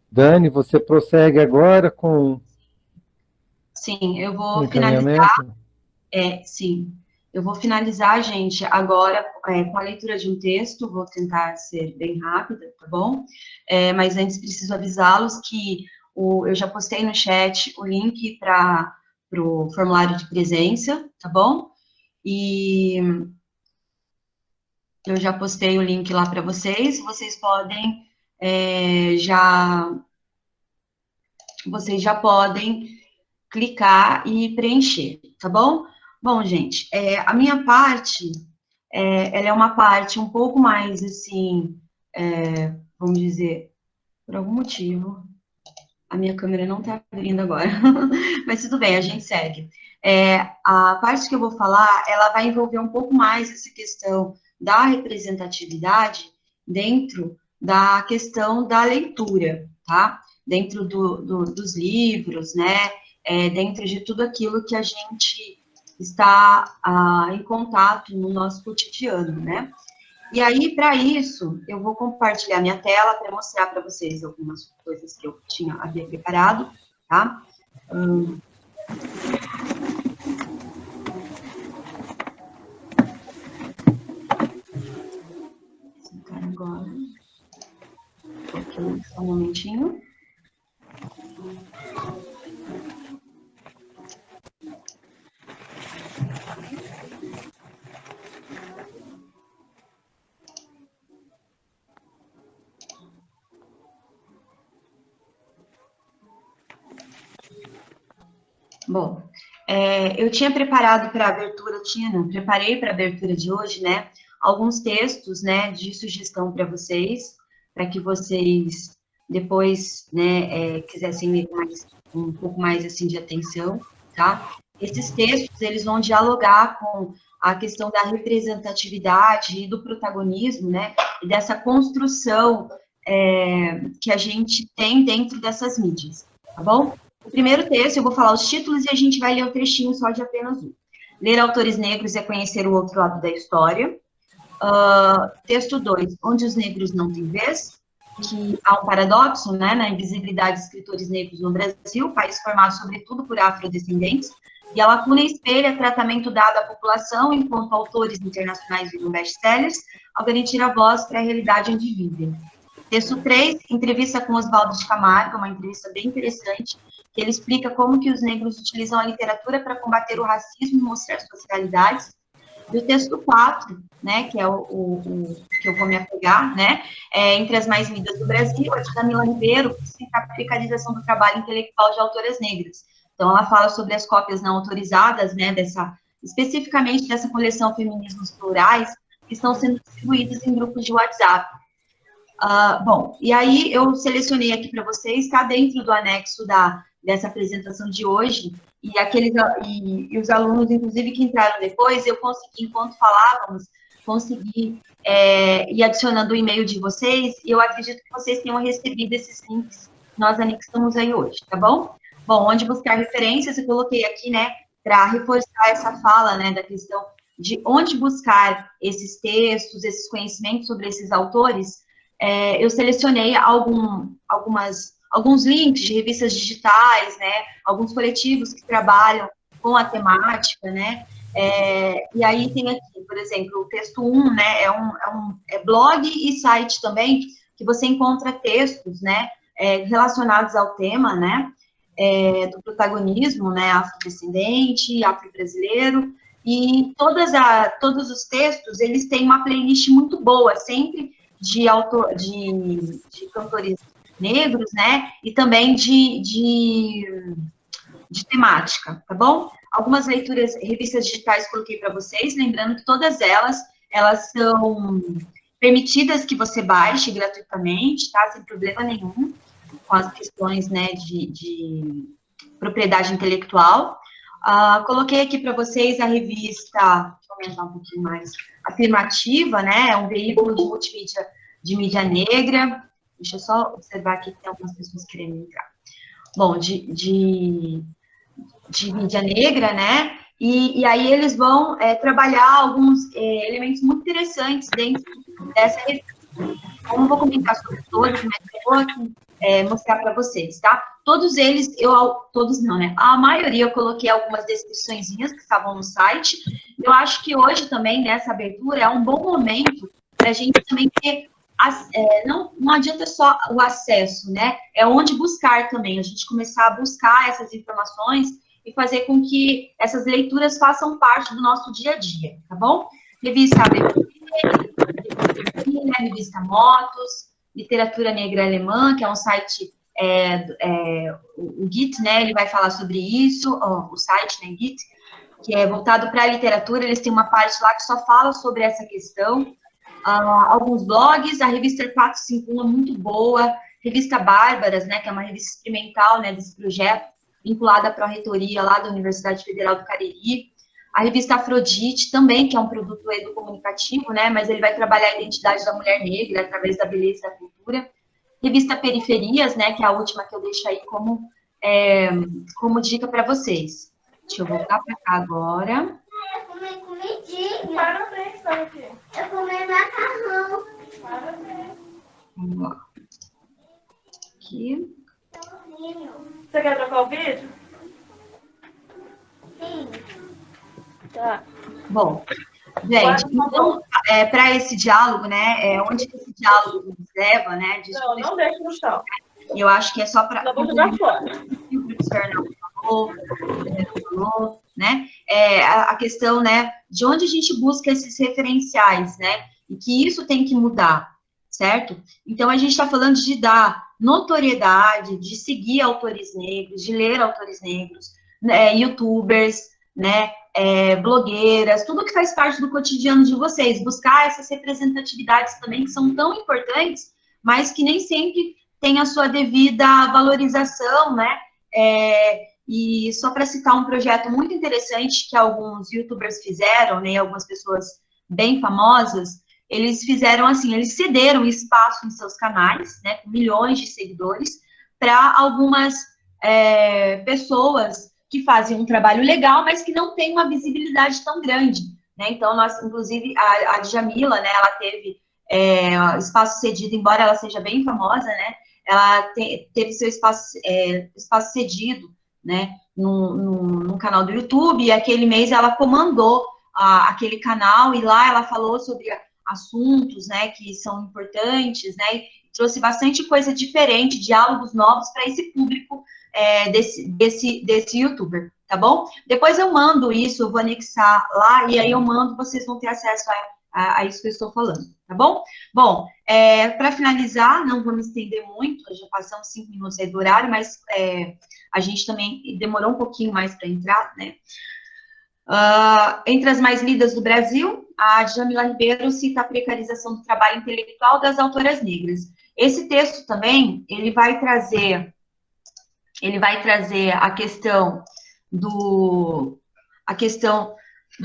Dani, você prossegue agora com... Sim, eu vou encaminhamento? finalizar. Sim, eu vou finalizar, gente, agora com a leitura de um texto, vou tentar ser bem rápida, tá bom? Mas antes preciso avisá-los que eu já postei no chat o link para o formulário de presença, tá bom? E eu já postei o link lá para vocês podem vocês já podem clicar e preencher, tá bom? Bom, gente, a minha parte, ela é uma parte um pouco mais, assim, vamos dizer, por algum motivo, a minha câmera não tá abrindo agora, mas tudo bem, a gente segue. A parte que eu vou falar, ela vai envolver um pouco mais essa questão da representatividade dentro da questão da leitura, tá? Dentro dos livros, né? Dentro de tudo aquilo que a gente está em contato no nosso cotidiano, né? E aí, para isso, eu vou compartilhar minha tela para mostrar para vocês algumas coisas que eu havia preparado, tá? Vou agora. Ok, só um momentinho. Bom, eu tinha preparado para a abertura, preparei para a abertura de hoje, né, alguns textos, né, de sugestão para vocês, para que vocês depois, né, quisessem ler um pouco mais, assim, de atenção, tá? Esses textos, eles vão dialogar com a questão da representatividade e do protagonismo, né, e dessa construção que a gente tem dentro dessas mídias, tá bom? O primeiro texto, eu vou falar os títulos e a gente vai ler o trechinho só de apenas um. Ler autores negros é conhecer o outro lado da história. Texto 2, onde os negros não têm vez, que há um paradoxo, né, na invisibilidade de escritores negros no Brasil, país formado sobretudo por afrodescendentes, e a lacuna espelha tratamento dado à população enquanto autores internacionais viram best-sellers, ao garantir a voz para a realidade onde vivem. Texto 3, entrevista com Oswaldo de Camargo, uma entrevista bem interessante, que ele explica como que os negros utilizam a literatura para combater o racismo e mostrar suas realidades. E o texto 4, né, que é o que eu vou me apegar, né, entre as mais lidas do Brasil, a de Camila Ribeiro, que explica a precarização do trabalho intelectual de autoras negras. Então, ela fala sobre as cópias não autorizadas, né, especificamente dessa coleção Feminismos Plurais, que estão sendo distribuídas em grupos de WhatsApp. Bom, e aí eu selecionei aqui para vocês, está dentro do anexo dessa apresentação de hoje, e os alunos, inclusive, que entraram depois, eu consegui, enquanto falávamos, ir adicionando o e-mail de vocês, e eu acredito que vocês tenham recebido esses links que nós anexamos aí hoje, tá bom? Bom, onde buscar referências, eu coloquei aqui, né, para reforçar essa fala, né, da questão de onde buscar esses textos, esses conhecimentos sobre esses autores. Eu selecionei alguns links de revistas digitais, né, alguns coletivos que trabalham com a temática, né, e aí tem aqui, por exemplo, o texto 1, né, é blog e site também, que você encontra textos, né, relacionados ao tema, né, do protagonismo, né, afrodescendente, afro-brasileiro, e todos os textos, eles têm uma playlist muito boa, sempre de cantores negros, né? E também de temática, tá bom? Algumas leituras, revistas digitais coloquei para vocês, lembrando que todas elas são permitidas que você baixe gratuitamente, tá? Sem problema nenhum, com as questões, né, de propriedade intelectual. Coloquei aqui para vocês a revista, deixa eu aumentar um pouquinho mais, Afirmativa, né? É um veículo de multimídia, de mídia negra. Deixa eu só observar aqui que tem algumas pessoas querendo entrar. Bom, de mídia negra, né? E aí eles vão trabalhar alguns elementos muito interessantes dentro dessa revista. Eu não vou comentar sobre todos, mas eu vou aqui mostrar para vocês, tá? Todos eles, todos não, né? A maioria eu coloquei algumas descriçõezinhas que estavam no site. Eu acho que hoje também, nessa abertura, é um bom momento para a gente também ter, não adianta só o acesso, né? É onde buscar também, a gente começar a buscar essas informações e fazer com que essas leituras façam parte do nosso dia a dia, tá bom? Revista Revista Motos, Literatura Negra Alemã, que é um site, o Git, né, ele vai falar sobre isso, o site, né, Git, que é voltado para a literatura, eles têm uma parte lá que só fala sobre essa questão. Alguns blogs, a revista 451 é muito boa, revista Bárbaras, né, que é uma revista experimental, né, desse projeto, vinculada à pró-reitoria lá da Universidade Federal do Cariri. A revista Afrodite também, que é um produto educomunicativo, né, mas ele vai trabalhar a identidade da mulher negra através da beleza e da cultura. Revista Periferias, né, que é a última que eu deixo aí como dica para vocês. Deixa eu voltar para cá agora. Eu comi comidinha. Parabéns, Davi. Eu comi macarrão. Parabéns. Vamos lá. Aqui. Você quer trocar o vídeo? Sim. Tá. Bom, gente, então, para esse diálogo, né, onde que esse diálogo nos leva, né? Não deixa no chão. Eu acho que é só para... Eu vou jogar fora. O professor Arnaldo falou, né? A questão, né, de onde a gente busca esses referenciais, né? E que isso tem que mudar, certo? Então, a gente está falando de dar notoriedade, de seguir autores negros, de ler autores negros, youtubers, né, blogueiras, tudo que faz parte do cotidiano de vocês, buscar essas representatividades também que são tão importantes, mas que nem sempre tem a sua devida valorização, né, e só para citar um projeto muito interessante que alguns youtubers fizeram, né, algumas pessoas bem famosas, eles fizeram assim, eles cederam espaço em seus canais, né, com milhões de seguidores, para algumas pessoas que fazem um trabalho legal, mas que não tem uma visibilidade tão grande, né? Então, nós, inclusive, a Djamila, né, ela teve espaço cedido, embora ela seja bem famosa, né, ela teve seu espaço cedido, né, no canal do YouTube, e aquele mês ela comandou aquele canal, e lá ela falou sobre assuntos, né, que são importantes, né, e trouxe bastante coisa diferente, diálogos novos para esse público desse youtuber, tá bom? Depois eu mando isso, eu vou anexar lá, e aí eu mando, vocês vão ter acesso a isso que eu estou falando, tá bom? Bom, para finalizar, não vou me estender muito, já passamos 5 minutos aí do horário, mas a gente também demorou um pouquinho mais para entrar, né? Entre as mais lidas do Brasil, a Djamila Ribeiro cita a precarização do trabalho intelectual das autoras negras. Esse texto também, ele vai trazer a questão do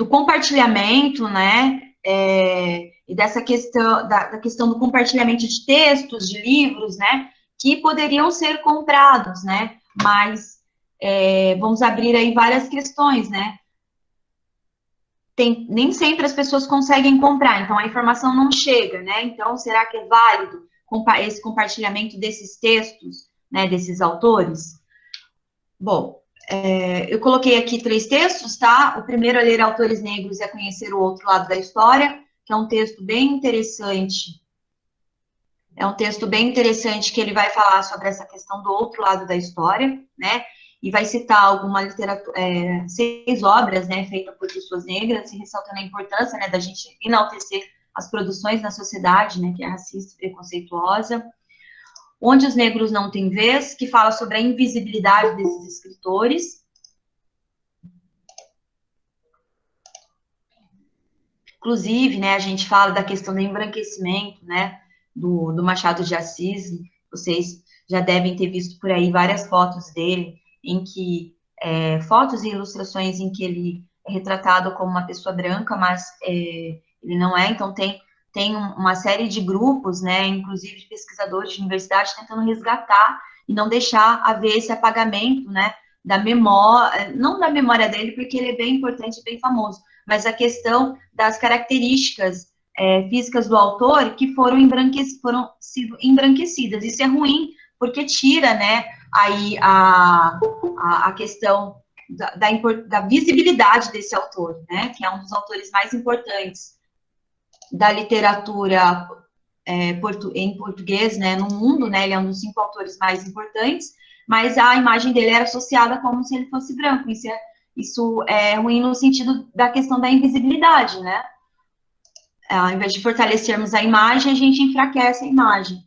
compartilhamento, né, e dessa questão, da questão do compartilhamento de textos, de livros, né, que poderiam ser comprados, né, mas vamos abrir aí várias questões, né, nem sempre as pessoas conseguem comprar, então a informação não chega, né, então será que é válido esse compartilhamento desses textos, né, desses autores? Bom, eu coloquei aqui 3 textos, tá? O primeiro é Ler Autores Negros e a Conhecer o Outro Lado da História, que é um texto bem interessante. É um texto bem interessante que ele vai falar sobre essa questão do outro lado da história, né? E vai citar alguma literatura, 6 obras, né, feitas por pessoas negras, e ressaltando a importância, né, da gente enaltecer as produções na sociedade, né, que é racista e preconceituosa. Onde os Negros Não Têm Vez, que fala sobre a invisibilidade desses escritores. Inclusive, né, a gente fala da questão do embranquecimento, né, do Machado de Assis. Vocês já devem ter visto por aí várias fotos dele, em que fotos e ilustrações em que ele é retratado como uma pessoa branca, mas ele não é. Então tem uma série de grupos, né, inclusive de pesquisadores de universidade, tentando resgatar e não deixar haver esse apagamento, né, da memória, não da memória dele, porque ele é bem importante e bem famoso, mas a questão das características físicas do autor que foram sido embranquecidas. Isso é ruim, porque tira, né, aí a questão da visibilidade desse autor, né, que é um dos autores mais importantes da literatura em português, né, no mundo, né, ele é um dos 5 autores mais importantes, mas a imagem dele era associada como se ele fosse branco. Isso é ruim no sentido da questão da invisibilidade, né? Ao invés de fortalecermos a imagem, a gente enfraquece a imagem.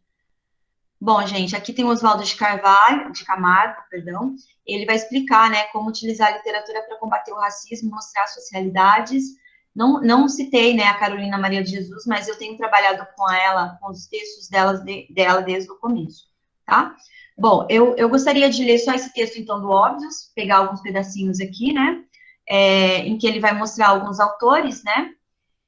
Bom, gente, aqui tem o Oswaldo de Camargo, perdão. Ele vai explicar, né, como utilizar a literatura para combater o racismo, mostrar as socialidades. Não citei, né, a Carolina Maria de Jesus, mas eu tenho trabalhado com ela, com os textos dela desde o começo, tá? Bom, eu gostaria de ler só esse texto, então, do Óbvios, pegar alguns pedacinhos aqui, né, em que ele vai mostrar alguns autores, né,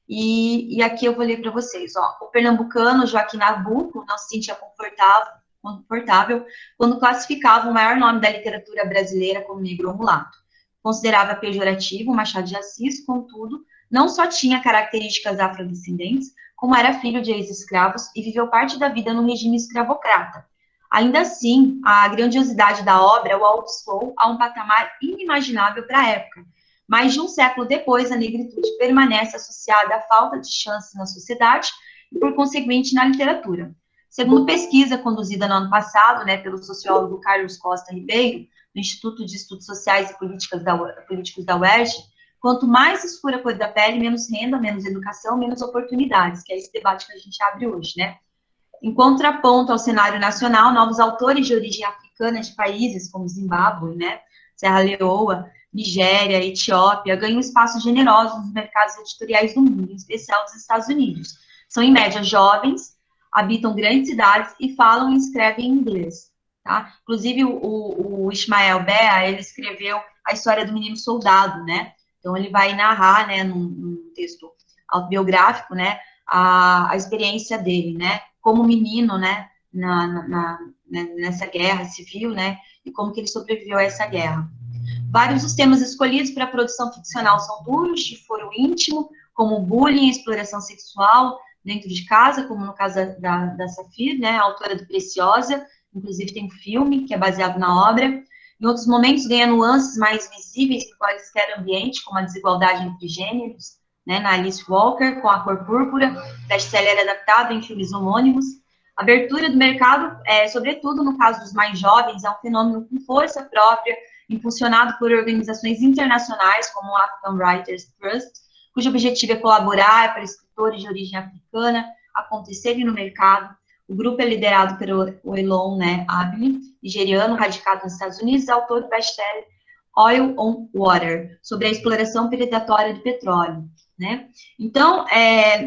e aqui eu vou ler para vocês, ó. O pernambucano Joaquim Nabuco não se sentia confortável quando classificava o maior nome da literatura brasileira como negro ou mulato. Considerava pejorativo Machado de Assis, contudo, não só tinha características afrodescendentes, como era filho de ex-escravos e viveu parte da vida no regime escravocrata. Ainda assim, a grandiosidade da obra o alçou a um patamar inimaginável para a época. Mais de um século depois, a negritude permanece associada à falta de chance na sociedade e, por conseguinte, na literatura. Segundo pesquisa conduzida no ano passado, né, pelo sociólogo Carlos Costa Ribeiro, do Instituto de Estudos Sociais e Políticos da UERJ, quanto mais escura a cor da pele, menos renda, menos educação, menos oportunidades, que é esse debate que a gente abre hoje, né? Em contraponto ao cenário nacional, novos autores de origem africana de países como Zimbábue, né, Serra Leoa, Nigéria, Etiópia, ganham espaços generosos nos mercados editoriais do mundo, em especial dos Estados Unidos. São, em média, jovens, habitam grandes cidades e falam e escrevem em inglês, tá? Inclusive, o Ismael Bea, ele escreveu a história do menino soldado, né? Então, ele vai narrar, né, num texto autobiográfico, né, a experiência dele, né, como menino, né, nessa guerra civil, né, e como que ele sobreviveu a essa guerra. Vários dos temas escolhidos para a produção ficcional são duros, de foro íntimo, como bullying, exploração sexual dentro de casa, como no caso da Safir, né, a autora do Preciosa, inclusive tem um filme que é baseado na obra. Em outros momentos ganha nuances mais visíveis em qualquer ambiente, como a desigualdade entre gêneros, né, na Alice Walker, com A Cor Púrpura, best-seller adaptado em filmes homônimos. A abertura do mercado, sobretudo no caso dos mais jovens, é um fenômeno com força própria, impulsionado por organizações internacionais, como o African Writers Trust, cujo objetivo é colaborar para escritores de origem africana acontecerem no mercado. O grupo é liderado pelo Elon, né, Abney, nigeriano, radicado nos Estados Unidos, autor do best-seller Oil on Water, sobre a exploração predatória do petróleo, né? Então,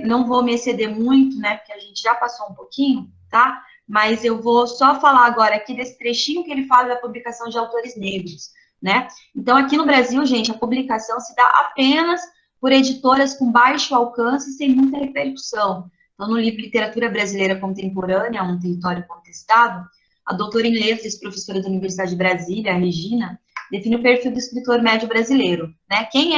não vou me exceder muito, né, porque a gente já passou um pouquinho, tá? Mas eu vou só falar agora aqui desse trechinho que ele fala da publicação de autores negros, né? Então, aqui no Brasil, gente, a publicação se dá apenas por editoras com baixo alcance e sem muita repercussão. Então, no livro Literatura Brasileira Contemporânea, Um Território Contestado, a doutora em letras e professora da Universidade de Brasília, a Regina, define o perfil do escritor médio brasileiro, né? Quem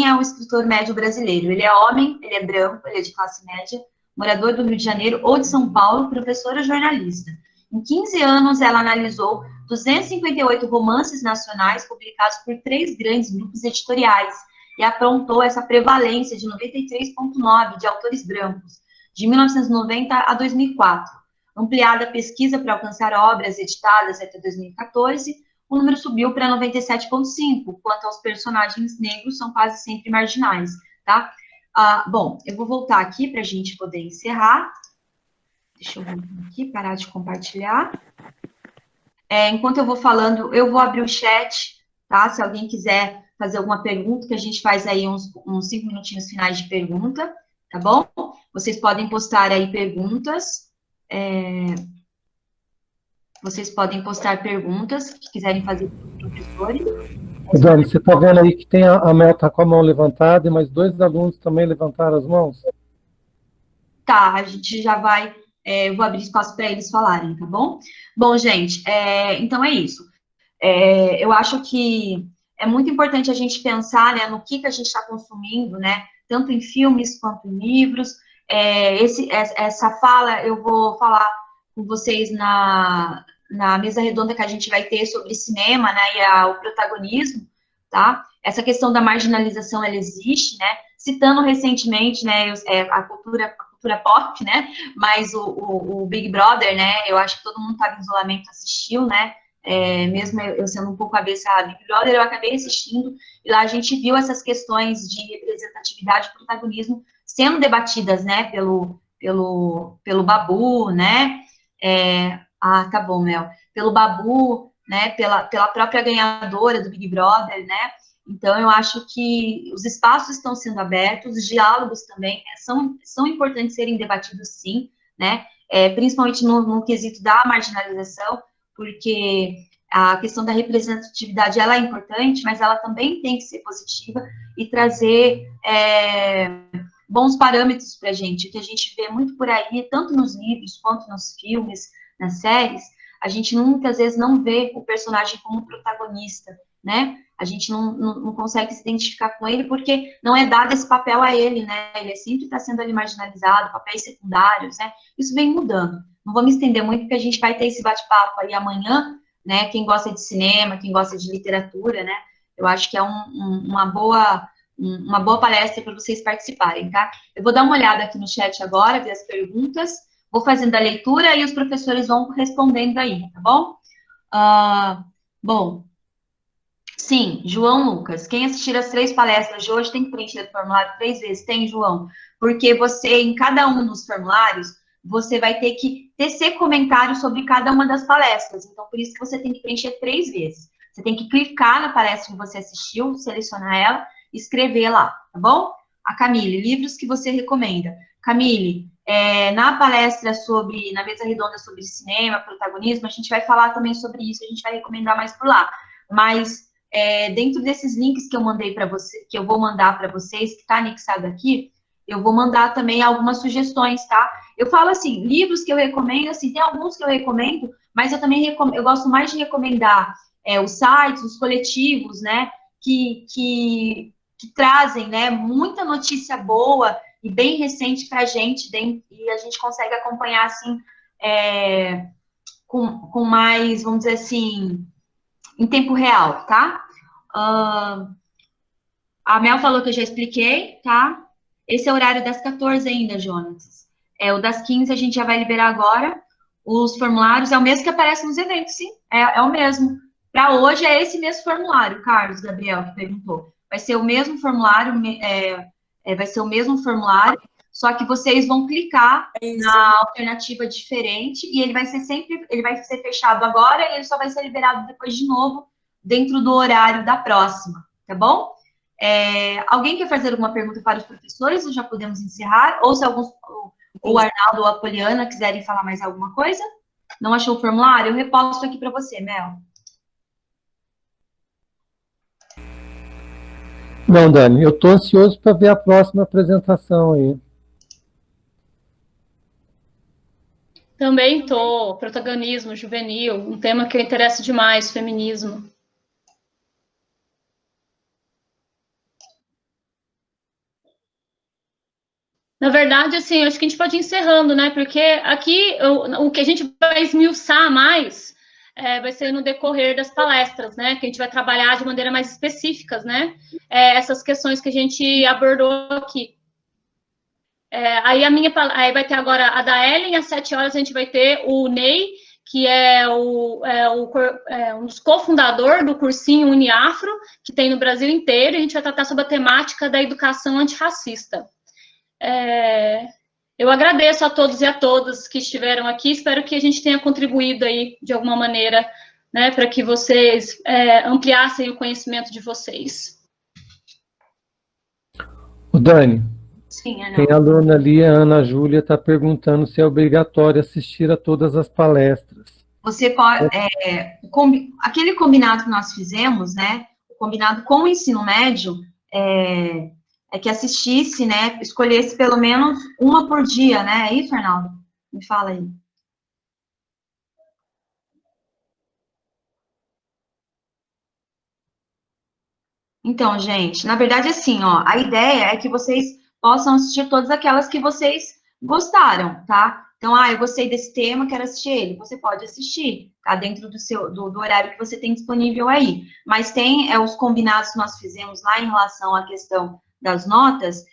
é o escritor médio brasileiro? Ele é homem, ele é branco, ele é de classe média, morador do Rio de Janeiro ou de São Paulo, professora jornalista. Em 15 anos, ela analisou 258 romances nacionais publicados por 3 grandes grupos editoriais e apontou essa prevalência de 93,9% de autores brancos, de 1990 a 2004. Ampliada a pesquisa para alcançar obras editadas até 2014, o número subiu para 97,5%, quanto aos personagens negros são quase sempre marginais, tá? Bom, eu vou voltar aqui para a gente poder encerrar. Deixa eu voltar aqui, parar de compartilhar. Enquanto eu vou falando, eu vou abrir o chat, tá? Se alguém quiser fazer alguma pergunta, que a gente faz aí uns 5 minutinhos finais de pergunta, tá bom? Vocês podem postar aí perguntas. Vocês podem postar perguntas que quiserem fazer para os professores. Dani, você está vendo aí que tem a Mel está com a mão levantada, mas 2 alunos também levantaram as mãos? Tá, a gente já vai... eu vou abrir espaço para eles falarem, tá bom? Bom, gente, então é isso. Eu acho que é muito importante a gente pensar, né, no que a gente está consumindo, né, tanto em filmes quanto em livros. Essa fala eu vou falar com vocês na mesa redonda que a gente vai ter sobre cinema, né, e o protagonismo, tá? Essa questão da marginalização, ela existe, né? Citando recentemente, né, a cultura pop, né? Mas o Big Brother, né? Eu acho que todo mundo estava em isolamento, assistiu, né? Mesmo eu sendo um pouco avessa a Big Brother, eu acabei assistindo, e lá a gente viu essas questões de representatividade e protagonismo sendo debatidas, né, pelo Babu, né, tá bom, Mel, pelo Babu, né, pela própria ganhadora do Big Brother, né. Então eu acho que os espaços estão sendo abertos, os diálogos também são importantes serem debatidos, sim, né, principalmente no quesito da marginalização, porque a questão da representatividade, ela é importante, mas ela também tem que ser positiva e trazer bons parâmetros para a gente, que a gente vê muito por aí, tanto nos livros, quanto nos filmes, nas séries, a gente muitas vezes não vê o personagem como protagonista, né? A gente não consegue se identificar com ele, porque não é dado esse papel a ele, né? Ele sempre está sendo ali marginalizado, papéis secundários, né? Isso vem mudando. Não vou me estender muito, porque a gente vai ter esse bate-papo aí amanhã, né? Quem gosta de cinema, quem gosta de literatura, né? Eu acho que é uma boa palestra para vocês participarem, tá? Eu vou dar uma olhada aqui no chat agora, ver as perguntas, vou fazendo a leitura e os professores vão respondendo aí, tá bom? Bom, sim, João Lucas, quem assistir as 3 palestras de hoje tem que preencher o formulário 3 vezes. Tem, João? Porque você, em cada um dos formulários, você vai ter que tecer comentários sobre cada uma das palestras. Então, por isso que você tem que preencher 3 vezes. Você tem que clicar na palestra que você assistiu, selecionar ela, e escrever lá, tá bom? A Camille, livros que você recomenda. Camille, na palestra na mesa redonda sobre cinema, protagonismo, a gente vai falar também sobre isso, a gente vai recomendar mais por lá. Mas, dentro desses links que eu mandei para você, que eu vou mandar para vocês, que está anexado aqui, eu vou mandar também algumas sugestões, tá? Eu falo assim, livros que eu recomendo, assim, tem alguns que eu recomendo, mas eu também eu gosto mais de recomendar os sites, os coletivos, né, que trazem, né, muita notícia boa e bem recente para a gente, e a gente consegue acompanhar, assim, com mais, vamos dizer assim, em tempo real, tá? A Mel falou que eu já expliquei, tá? Esse é o horário das 14 ainda, Jonas. O das 15 a gente já vai liberar agora. Os formulários é o mesmo que aparece nos eventos, sim. É o mesmo. Para hoje é esse mesmo formulário, Carlos Gabriel, que perguntou. Vai ser o mesmo formulário, vai ser o mesmo formulário, só que vocês vão clicar na alternativa diferente e ele vai ser fechado agora e ele só vai ser liberado depois de novo dentro do horário da próxima, tá bom? Alguém quer fazer alguma pergunta para os professores ou já podemos encerrar? Ou se alguns, o Arnaldo ou a Poliana quiserem falar mais alguma coisa? Não achou o formulário? Eu reposto aqui para você, Mel. Não, Dani, eu estou ansioso para ver a próxima apresentação aí. Também estou. Protagonismo juvenil, um tema que eu interesso demais, feminismo. Na verdade, assim, acho que a gente pode ir encerrando, né? Porque aqui o que a gente vai esmiuçar mais vai ser no decorrer das palestras, né? Que a gente vai trabalhar de maneira mais específicas, né? Essas questões que a gente abordou aqui. Aí vai ter agora a da Ellen, às 7 horas a gente vai ter o Ney, que é um dos cofundadores do cursinho Uniafro, que tem no Brasil inteiro, e a gente vai tratar sobre a temática da educação antirracista. eu agradeço a todos e a todas que estiveram aqui, espero que a gente tenha contribuído aí de alguma maneira, né, para que vocês ampliassem o conhecimento de vocês. O Dani, Sim, Ana. tem aluna ali, a Ana Júlia, está perguntando se é obrigatório assistir a todas as palestras. Você pode, aquele combinado que nós fizemos, né, o combinado com o ensino médio, é que assistisse, né, escolhesse pelo menos uma por dia, né, é isso, Arnaldo? Me fala aí. Então, gente, na verdade, assim, ó, a ideia é que vocês possam assistir todas aquelas que vocês gostaram, tá? Então, eu gostei desse tema, quero assistir ele. Você pode assistir, tá? Dentro do horário que você tem disponível aí. Mas tem os combinados que nós fizemos lá em relação à questão das notas,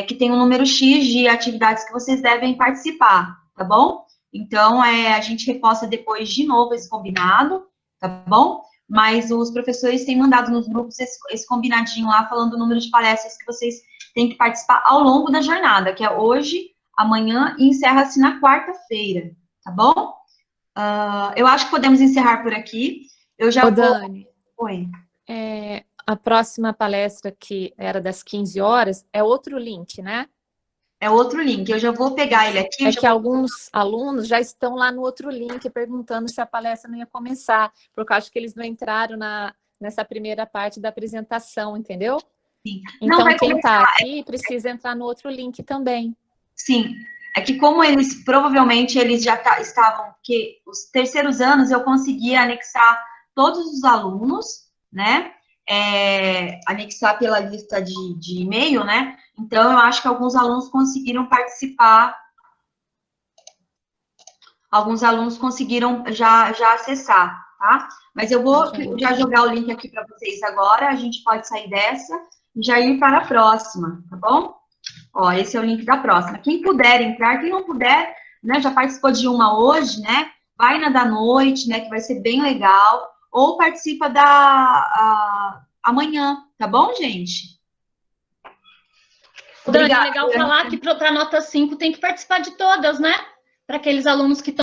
que tem um número X de atividades que vocês devem participar, tá bom? Então, a gente reposta depois de novo esse combinado, tá bom? Mas os professores têm mandado nos grupos esse combinadinho lá, falando o número de palestras que vocês têm que participar ao longo da jornada, que é hoje, amanhã, e encerra-se na quarta-feira, tá bom? Eu acho que podemos encerrar por aqui. Eu já vou... Dani, Oi. A próxima palestra, que era das 15 horas, é outro link, né? É outro link, eu já vou pegar ele aqui. É que alguns alunos já estão lá no outro link perguntando se a palestra não ia começar, porque eu acho que eles não entraram nessa primeira parte da apresentação, entendeu? Sim. Então, quem está aqui precisa entrar no outro link também. Sim, é que como eles, provavelmente, eles já estavam, porque os terceiros anos eu conseguia anexar todos os alunos, né? Anexar pela lista de e-mail, né? Então, eu acho que alguns alunos conseguiram participar, alguns alunos conseguiram já acessar, tá? Mas eu vou já jogar o link aqui para vocês agora, a gente pode sair dessa e já ir para a próxima, tá bom? Ó, esse é o link da próxima. Quem puder entrar, quem não puder, né, já participou de uma hoje, né? Vai na da noite, né, que vai ser bem legal, ou participa da amanhã, tá bom, gente? Dani, é legal falar que para a nota 5 tem que participar de todas, né? Para aqueles alunos que estão